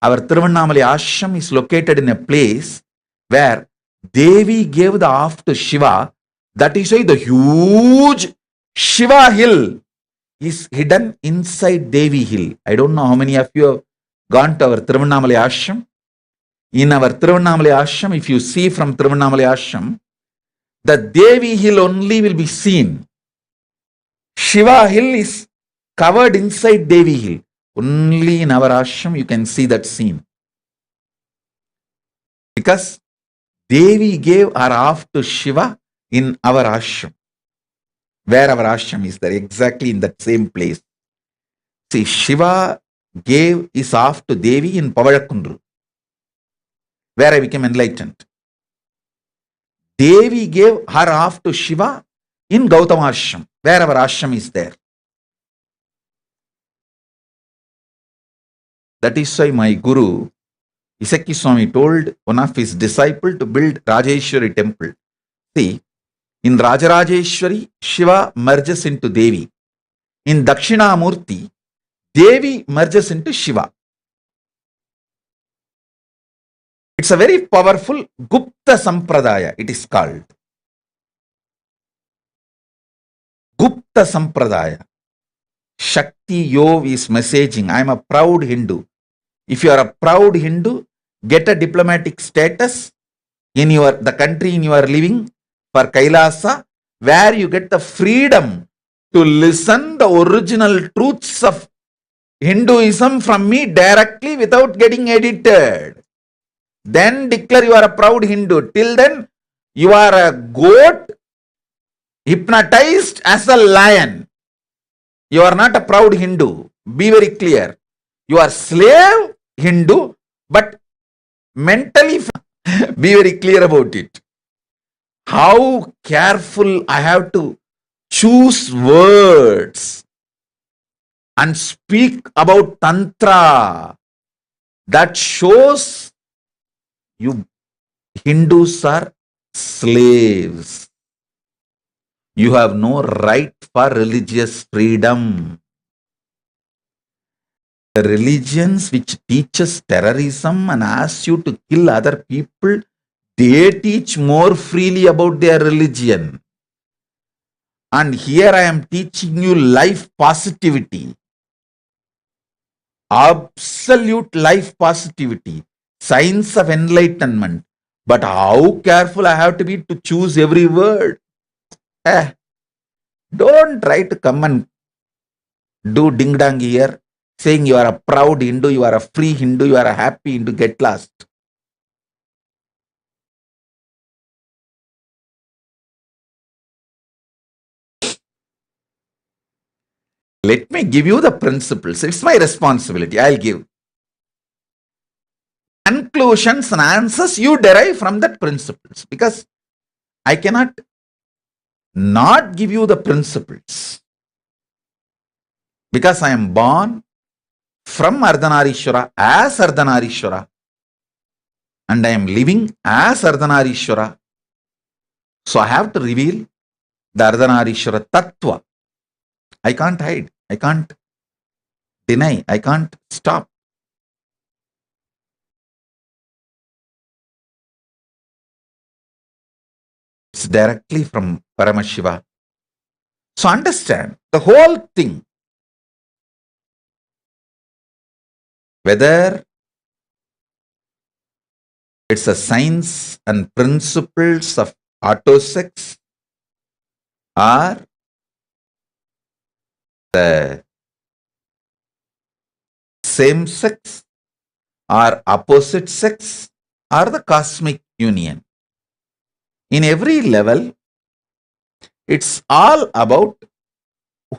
Our Tiruvannamalai ashram is located in a place where Devi gave the half to Shiva. That is why the huge Shiva hill is hidden inside Devi hill. I don't know how many of you have gone to our Tiruvannamalai ashram. In our Tiruvannamalai ashram, if you see from Tiruvannamalai ashram, the Devi hill only will be seen. Shiva hill is covered inside Devi hill. Only in our ashram you can see that scene. Because Devi gave her half to Shiva in our ashram. Where our ashram is there, exactly in that same place. See, Shiva gave his half to Devi in Pavadakundru, where I became enlightened. Devi gave her half to Shiva in Gautama ashram, where our ashram is there. That is why my Guru, Isaki Swami, told one of his disciples to build Rajarajeshwari temple. See, in Rajarajeshwari, Shiva merges into Devi. In Dakshinamurti, Devi merges into Shiva. It's a very powerful Gupta Sampradaya, it is called. Gupta Sampradaya. Shakti Yov is messaging, I am a proud Hindu. If you are a proud Hindu, get a diplomatic status in the country in you are living for Kailasa, where you get the freedom to listen the original truths of Hinduism from me directly without getting edited. Then declare you are a proud Hindu. Till then, you are a goat hypnotized as a lion. You are not a proud Hindu. Be very clear. You are slave Hindu, but mentally be very clear about it. How careful I have to choose words and speak about Tantra. That shows you Hindus are slaves. You have no right for religious freedom. The religions which teaches terrorism and ask you to kill other people, they teach more freely about their religion. And here I am teaching you life positivity. Absolute life positivity. Science of enlightenment. But how careful I have to be to choose every word. Don't try to come and do ding-dong here, saying you are a proud Hindu, you are a free Hindu, you are a happy Hindu, get lost. Let me give you the principles. It's my responsibility. I'll give. Conclusions and answers you derive from that principles. Because I cannot not give you the principles. Because I am born from Ardhanarishwara as Ardhanarishwara. And I am living as Ardhanarishwara. So I have to reveal the Ardhanarishwara Tattva. I can't hide. I can't deny. I can't stop. It's directly from Paramashiva. So understand the whole thing. Whether it's a science and principles of autosex or the same sex or opposite sex or the cosmic union. In every level, it's all about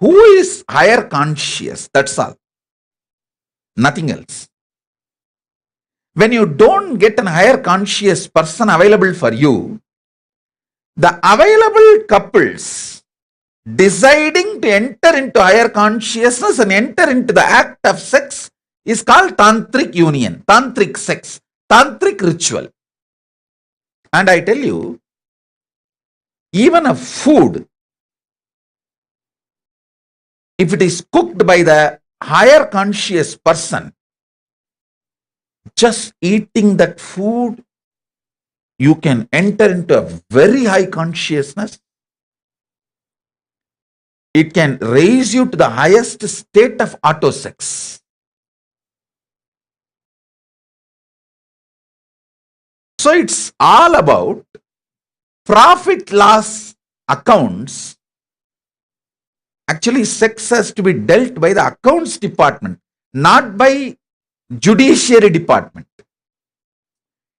who is higher conscious. That's all. Nothing else. When you don't get an higher conscious person available for you, the available couples deciding to enter into higher consciousness and enter into the act of sex is called tantric union, tantric sex, tantric ritual. And I tell you, even a food, if it is cooked by the higher conscious person, just eating that food, you can enter into a very high consciousness. It can raise you to the highest state of autosex. So it's all about profit loss accounts. Actually, sex has to be dealt by the accounts department, not by judiciary department.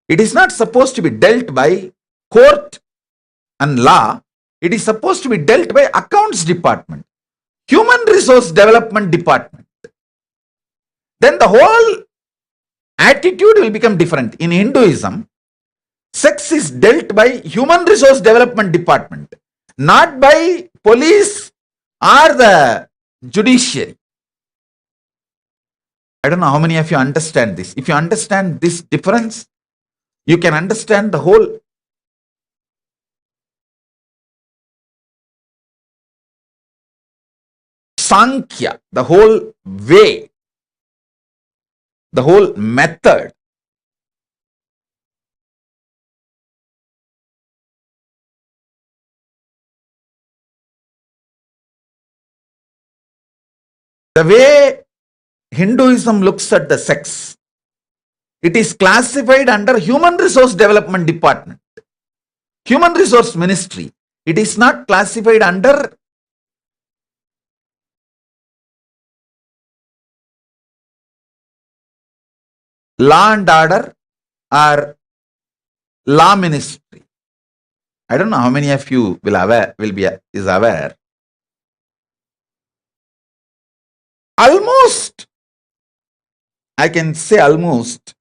It is not supposed to be dealt by court and law. It is supposed to be dealt by accounts department, human resource development department. Then the whole attitude will become different. In Hinduism, sex is dealt by human resource development department, not by police or the judiciary. I don't know how many of you understand this. If you understand this difference, you can understand the whole Sankhya, the whole way, the whole method. The way Hinduism looks at the sex, it is classified under Human Resource Development Department, Human Resource Ministry. It is not classified under Law and Order or Law Ministry. I don't know how many of you is aware. Almost, I can say almost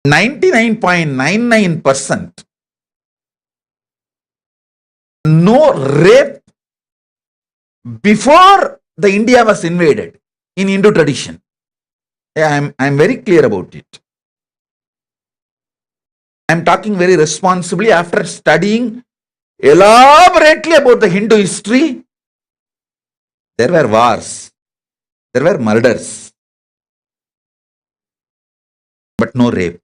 99.99% no rape before the India was invaded in Hindu tradition. I'm very clear about it. I'm talking very responsibly after studying elaborately about the Hindu history. There were wars, there were murders, but no rape.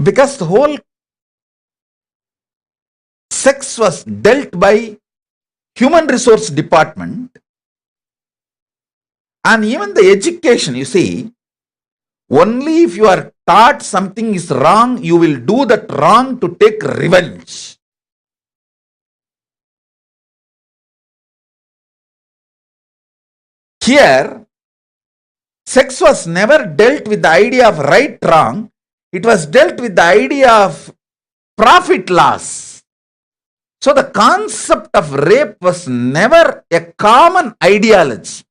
Because the whole sex was dealt by Human Resource Department, and even the education, you see, only if you are taught something is wrong, you will do that wrong to take revenge. Here, sex was never dealt with the idea of right, wrong. It was dealt with the idea of profit loss. So the concept of rape was never a common ideology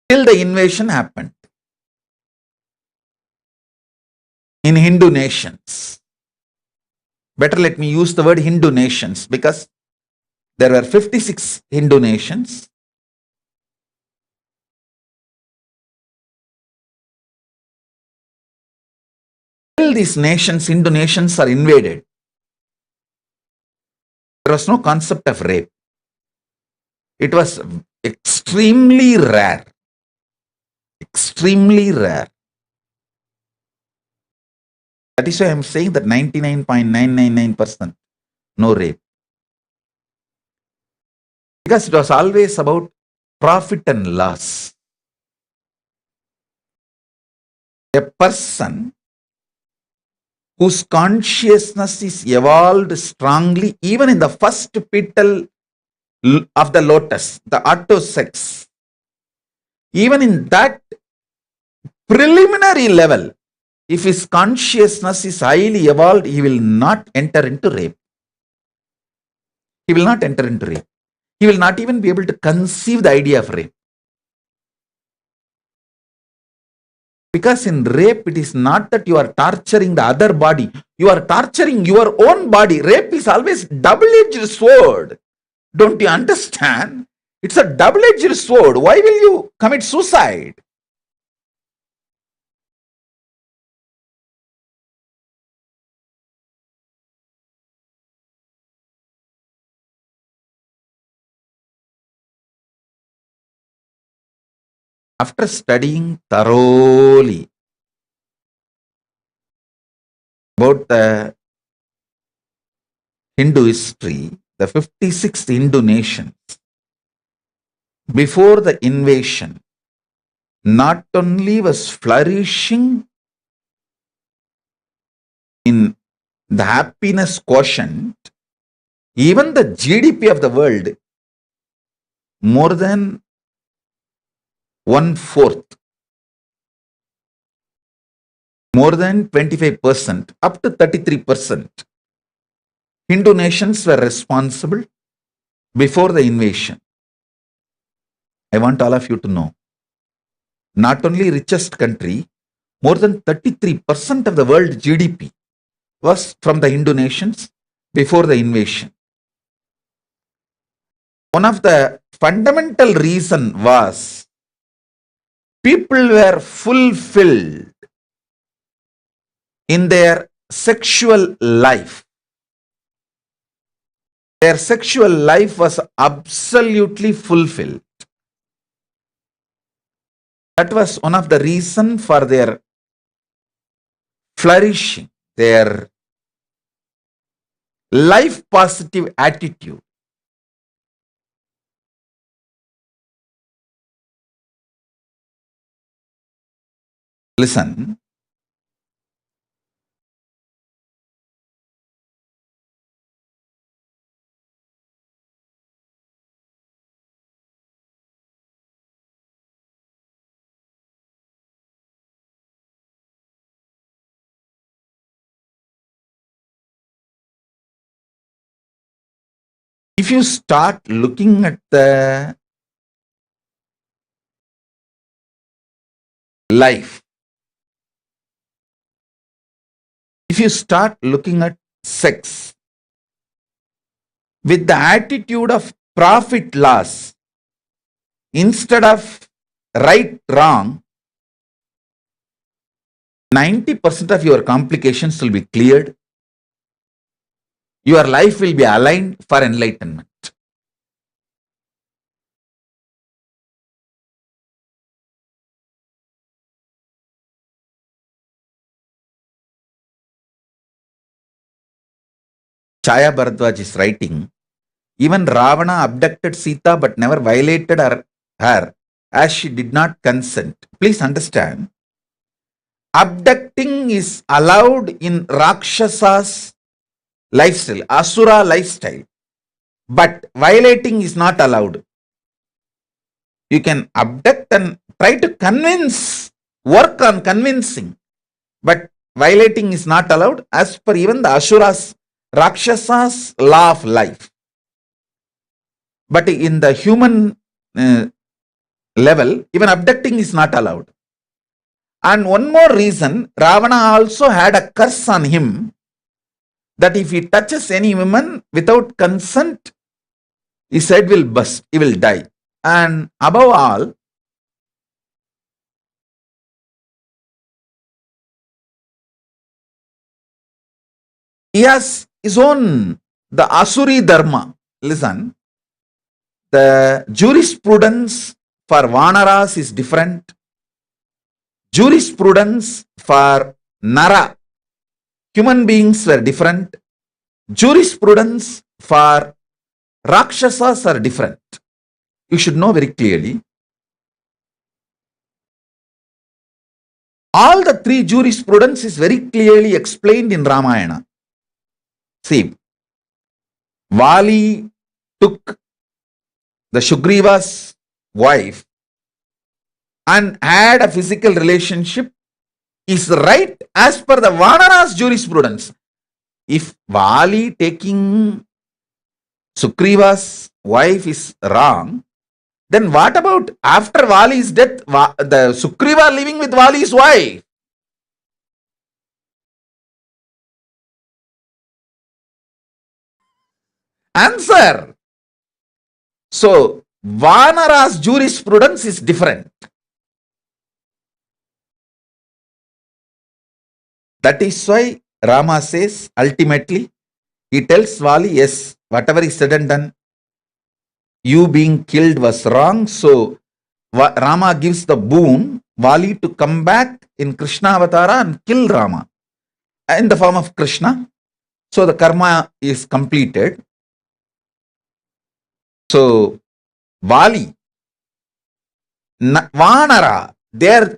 till the invasion happened in Hindu nations. Better let me use the word Hindu nations, because there were 56 Hindu nations. Till these nations, Hindu nations, are invaded, there was no concept of rape. It was extremely rare. Extremely rare. That is why I am saying that 99.999% no rape. Because it was always about profit and loss. A person whose consciousness is evolved strongly, even in the first petal of the lotus, the autosex, even in that preliminary level, if his consciousness is highly evolved, he will not enter into rape. He will not enter into rape. He will not even be able to conceive the idea of rape. Because in rape, it is not that you are torturing the other body. You are torturing your own body. Rape is always double-edged sword. Don't you understand? It's a double-edged sword. Why will you commit suicide? After studying thoroughly about the Hindu history, the 56 Hindu nations, before the invasion, not only was flourishing in the happiness quotient, even the GDP of the world, more than 1/4, more than 25%, up to 33%, Hindu nations were responsible before the invasion. I want all of you to know, not only richest country, more than 33% of the world GDP was from the Hindu nations before the invasion. One of the fundamental reason was people were fulfilled in their sexual life. Their sexual life was absolutely fulfilled. That was one of the reason for their flourishing, their life positive attitude. Listen, if you start looking at the life, if you start looking at sex with the attitude of profit loss instead of right wrong, 90% of your complications will be cleared. Your life will be aligned for enlightenment. Chaya Bharadwaj is writing, even Ravana abducted Sita but never violated her as she did not consent. Please understand, abducting is allowed in Rakshasa's lifestyle, Asura lifestyle, but violating is not allowed. You can abduct and try to convince, work on convincing, but violating is not allowed as per even the Asuras, Rakshasa's law of life. But in the human level, even abducting is not allowed. And one more reason, Ravana also had a curse on him that if he touches any woman without consent, his head will burst, he will die. And above all, he has his own, the Asuri Dharma. Listen, the jurisprudence for Vanaras is different. Jurisprudence for Nara, human beings, were different. Jurisprudence for Rakshasas are different. You should know very clearly. All the three jurisprudence is very clearly explained in Ramayana. See, Vali took the Sugriva's wife and had a physical relationship is right as per the Vanara's jurisprudence. If Vali taking Sugriva's wife is wrong, then what about after Vali's death, the Sugriva living with Vali's wife? Answer. So, Vanara's jurisprudence is different. That is why Rama says, ultimately, he tells Vali, yes, whatever is said and done, you being killed was wrong. So, Rama gives the boon, Vali to come back in Krishna Avatara and kill Rama in the form of Krishna. So the karma is completed. So Vali, Vanara,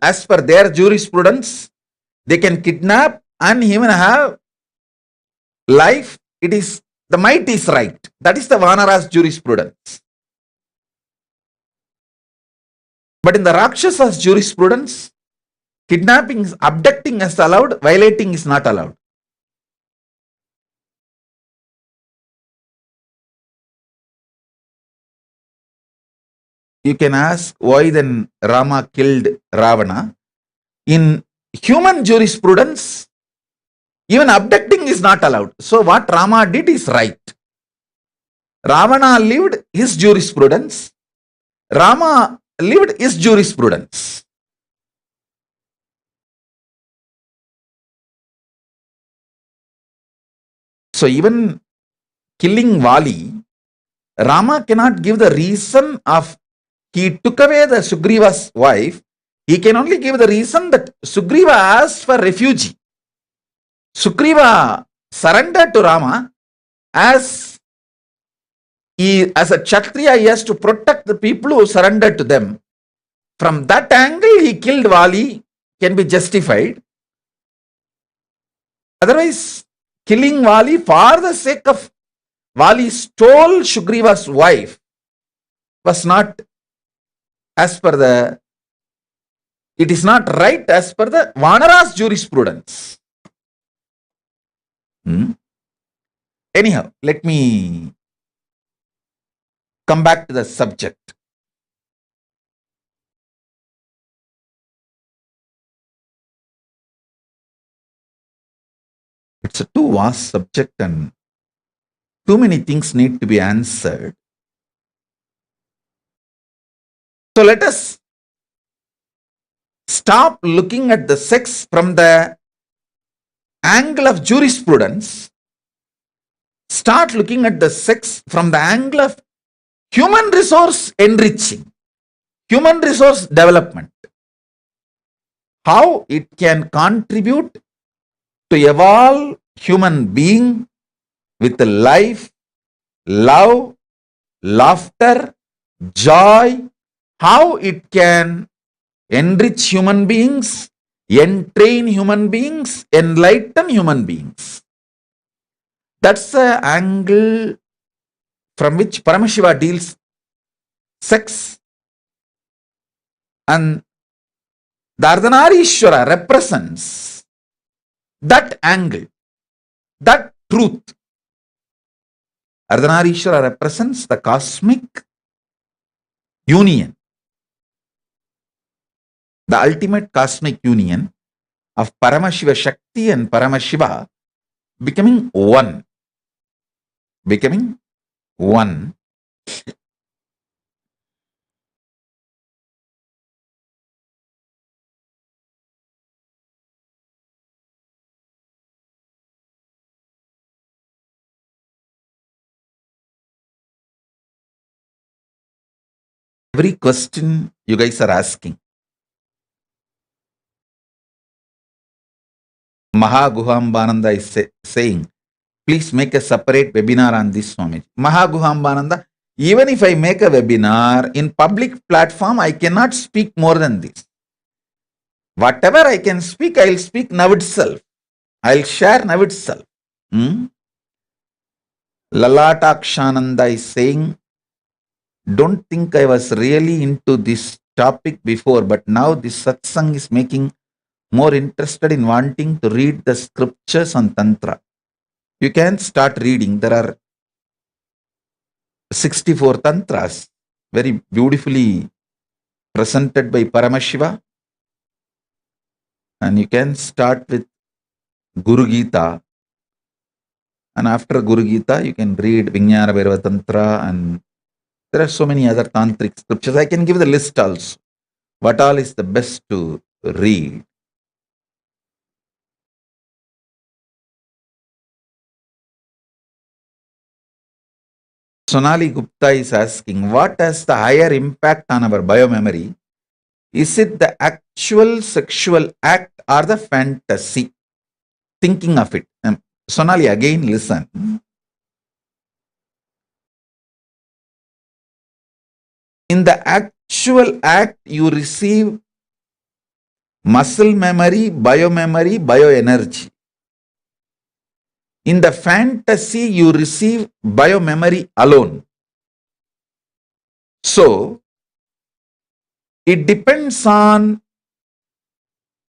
as per their jurisprudence, they can kidnap and even have life. It is the might is right. That is the Vanara's jurisprudence. But in the Rakshasa's jurisprudence, kidnapping, abducting is allowed, violating is not allowed. You can ask why then Rama killed Ravana. In human jurisprudence, even abducting is not allowed. So what Rama did is right. Ravana lived his jurisprudence. Rama lived his jurisprudence. So even killing Vali, Rama cannot give the reason of he took away the Sugriva's wife. He can only give the reason that Sugriva asked for refugee. Sugriva surrendered to Rama as a Kshatriya, he has to protect the people who surrendered to them. From that angle, he killed Vali, can be justified. Otherwise, killing Vali for the sake of Vali stole Sugriva's wife was not as per the, it is not right as per the Vanara's jurisprudence. Anyhow, let me come back to the subject. It's a too vast subject and too many things need to be answered. So let us stop looking at the sex from the angle of jurisprudence. Start looking at the sex from the angle of human resource enriching, human resource development. How it can contribute to evolve human being with life, love, laughter, joy, how it can enrich human beings, entrain human beings, enlighten human beings. That's the angle from which Paramashiva deals sex. And the Ardhanarishwara represents that angle, that truth. Ardhanarishwara represents the cosmic union, the ultimate cosmic union of Paramashiva Shakti and Paramashiva becoming one. Becoming one. Every question you guys are asking. Mahaguhambananda is saying, please make a separate webinar on this, Swami. Mahaguhambananda, even if I make a webinar in public platform, I cannot speak more than this. Whatever I can speak, I will speak now itself. I will share now itself. Lalatakshananda is saying, don't think I was really into this topic before, but now this satsang is making more interested in wanting to read the scriptures on Tantra. You can start reading. There are 64 Tantras, very beautifully presented by Paramashiva. And you can start with Guru Gita. And after Guru Gita, you can read Vijnana Bhairava Tantra, and there are so many other tantric scriptures. I can give the list also. What all is the best to read? Sonali Gupta is asking, what has the higher impact on our biomemory, Is it the actual sexual act or the fantasy? Thinking of it. Sonali, again listen. In the actual act, you receive muscle memory, biomemory, bioenergy. In the fantasy, you receive biomemory alone. So, it depends on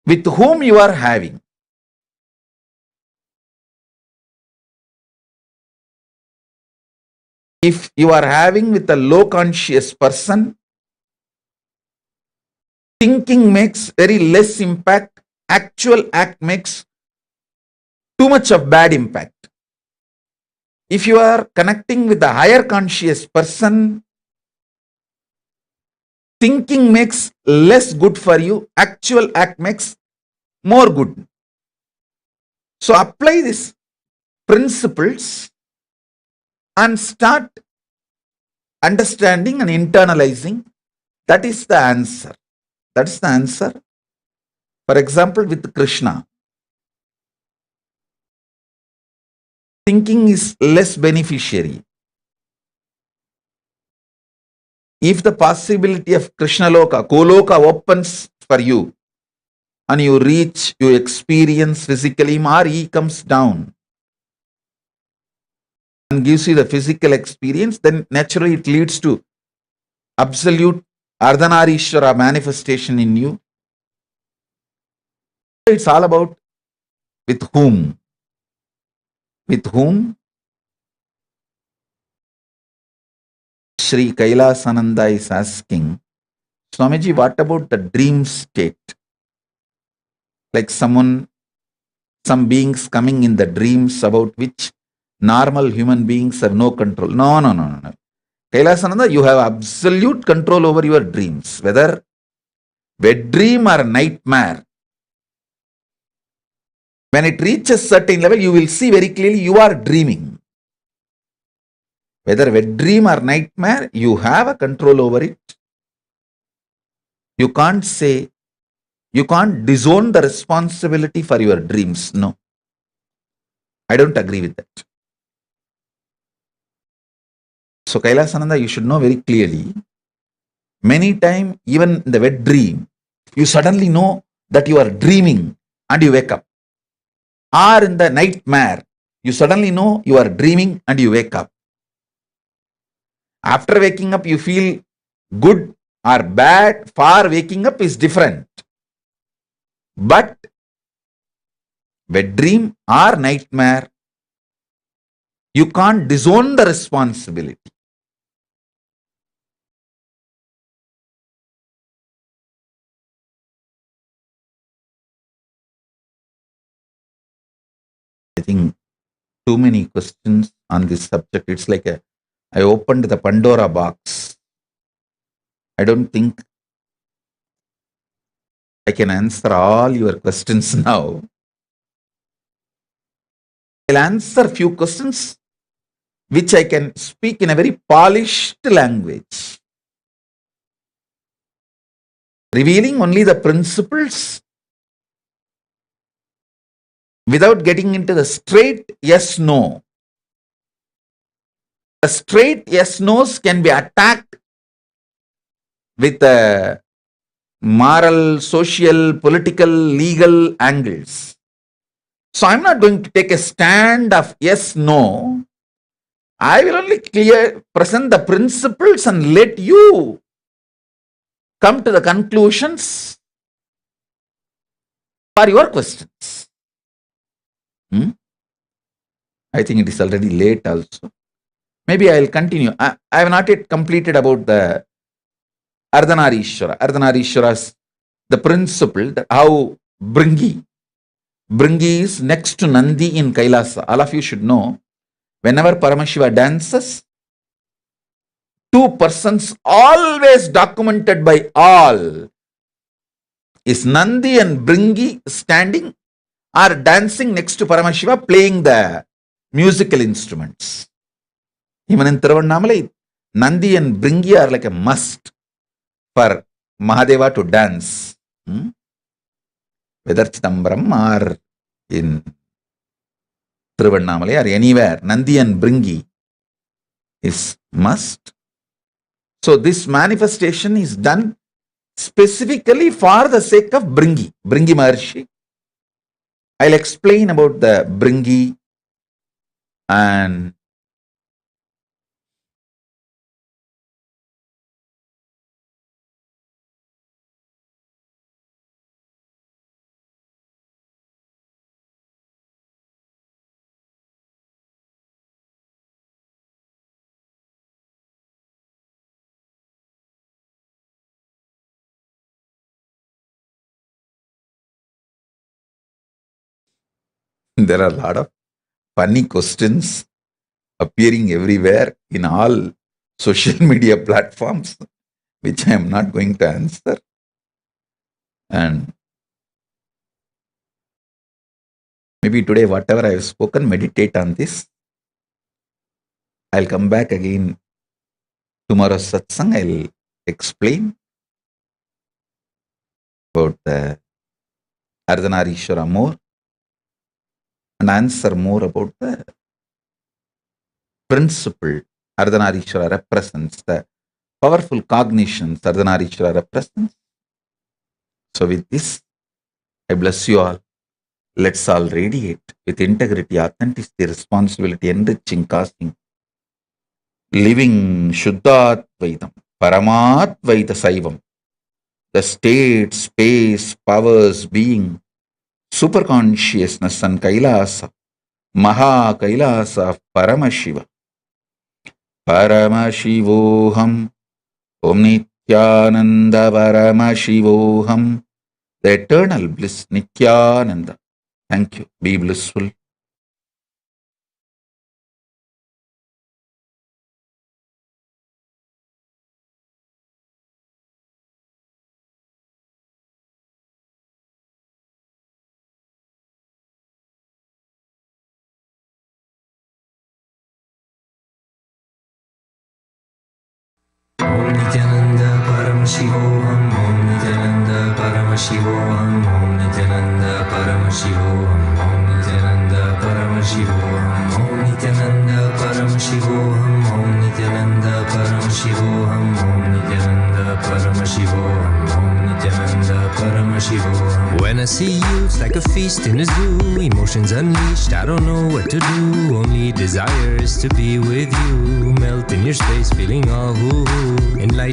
with whom you are having. If you are having with a low conscious person, thinking makes very less impact. Actual act makes too much of bad impact. If you are connecting with a higher conscious person, thinking makes less good for you. Actual act makes more good. So apply these principles and start understanding and internalizing. That is the answer. That is the answer. For example, with Krishna, thinking is less beneficiary. If the possibility of Krishna Loka, Goloka opens for you and you reach, you experience physically, or he comes down and gives you the physical experience, then naturally it leads to absolute Ardhanarishwara manifestation in you. It's all about with whom. With whom? Sri Kailasananda is asking, Swamiji, what about the dream state? Like some beings coming in the dreams about which normal human beings have no control. No. Kailasananda, you have absolute control over your dreams, whether wet dream or nightmare. When it reaches certain level, you will see very clearly you are dreaming. Whether wet dream or nightmare, you have a control over it. You can't say, you can't disown the responsibility for your dreams. No. I don't agree with that. So Kailasananda, you should know very clearly, many times, even in the wet dream, you suddenly know that you are dreaming and you wake up. Or in the nightmare, you suddenly know you are dreaming and you wake up. After waking up, you feel good or bad. For waking up is different. But wet dream or nightmare, you can't disown the responsibility. I think too many questions on this subject. It's like I opened the Pandora box. I don't think I can answer all your questions now. I'll answer few questions which I can speak in a very polished language, revealing only the principles without getting into the straight yes-no. The straight yes-nos can be attacked with moral, social, political, legal angles. So I'm not going to take a stand of yes, no. I will only present the principles and let you come to the conclusions for your questions. I think it is already late also. Maybe I will continue. I have not yet completed about the Ardhanarishwara. Ardhanarishwara's the principle that how Bringi is next to Nandi in Kailasa. All of you should know, whenever Paramashiva dances, two persons always documented by all is Nandi and Bringi standing or dancing next to Paramashiva playing the musical instruments. Even in Tiruvannamalai, Nandi and Bringi are like a must for Mahadeva to dance. Whether Chidambaram or in Tiruvannamalai or anywhere, Nandi and Bringi is must. So this manifestation is done specifically for the sake of Bringi Maharshi. I'll explain about the Bringi and there are a lot of funny questions appearing everywhere in all social media platforms, which I am not going to answer. And maybe today, whatever I have spoken, meditate on this. I'll come back again tomorrow's satsang. I'll explain about the Ardhanarishwara more and answer more about the principle Ardhanarishwara represents, the powerful cognitions Ardhanarishwara represents. So with this, I bless you all. Let's all radiate with integrity, authenticity, responsibility, enriching, causing, living Shuddhatvaitam, Paramatvaita Saivam, the state, space, powers, being, superconsciousness and Kailasa, Maha Kailasa of Paramashiva. Paramashivoham Om Nithyananda Paramashivoham, the eternal bliss Nithyananda. Thank you. Be blissful. Om Nithyananda Paramashivoham, Om Nithyananda Paramashivoham, Om Nithyananda Paramashivoham, Om Nithyananda Paramashivoham, Om Nithyananda Paramashivoham, Om Nithyananda Paramashivoham, Om Nithyananda Paramashivoham, Om Nithyananda Paramashivoham. When I see you, it's like a feast in a zoo. Emotions unleashed, I don't know what to do. Only desire is to be with you. Melt in your space, feeling all woo-hoo. Enlightenment.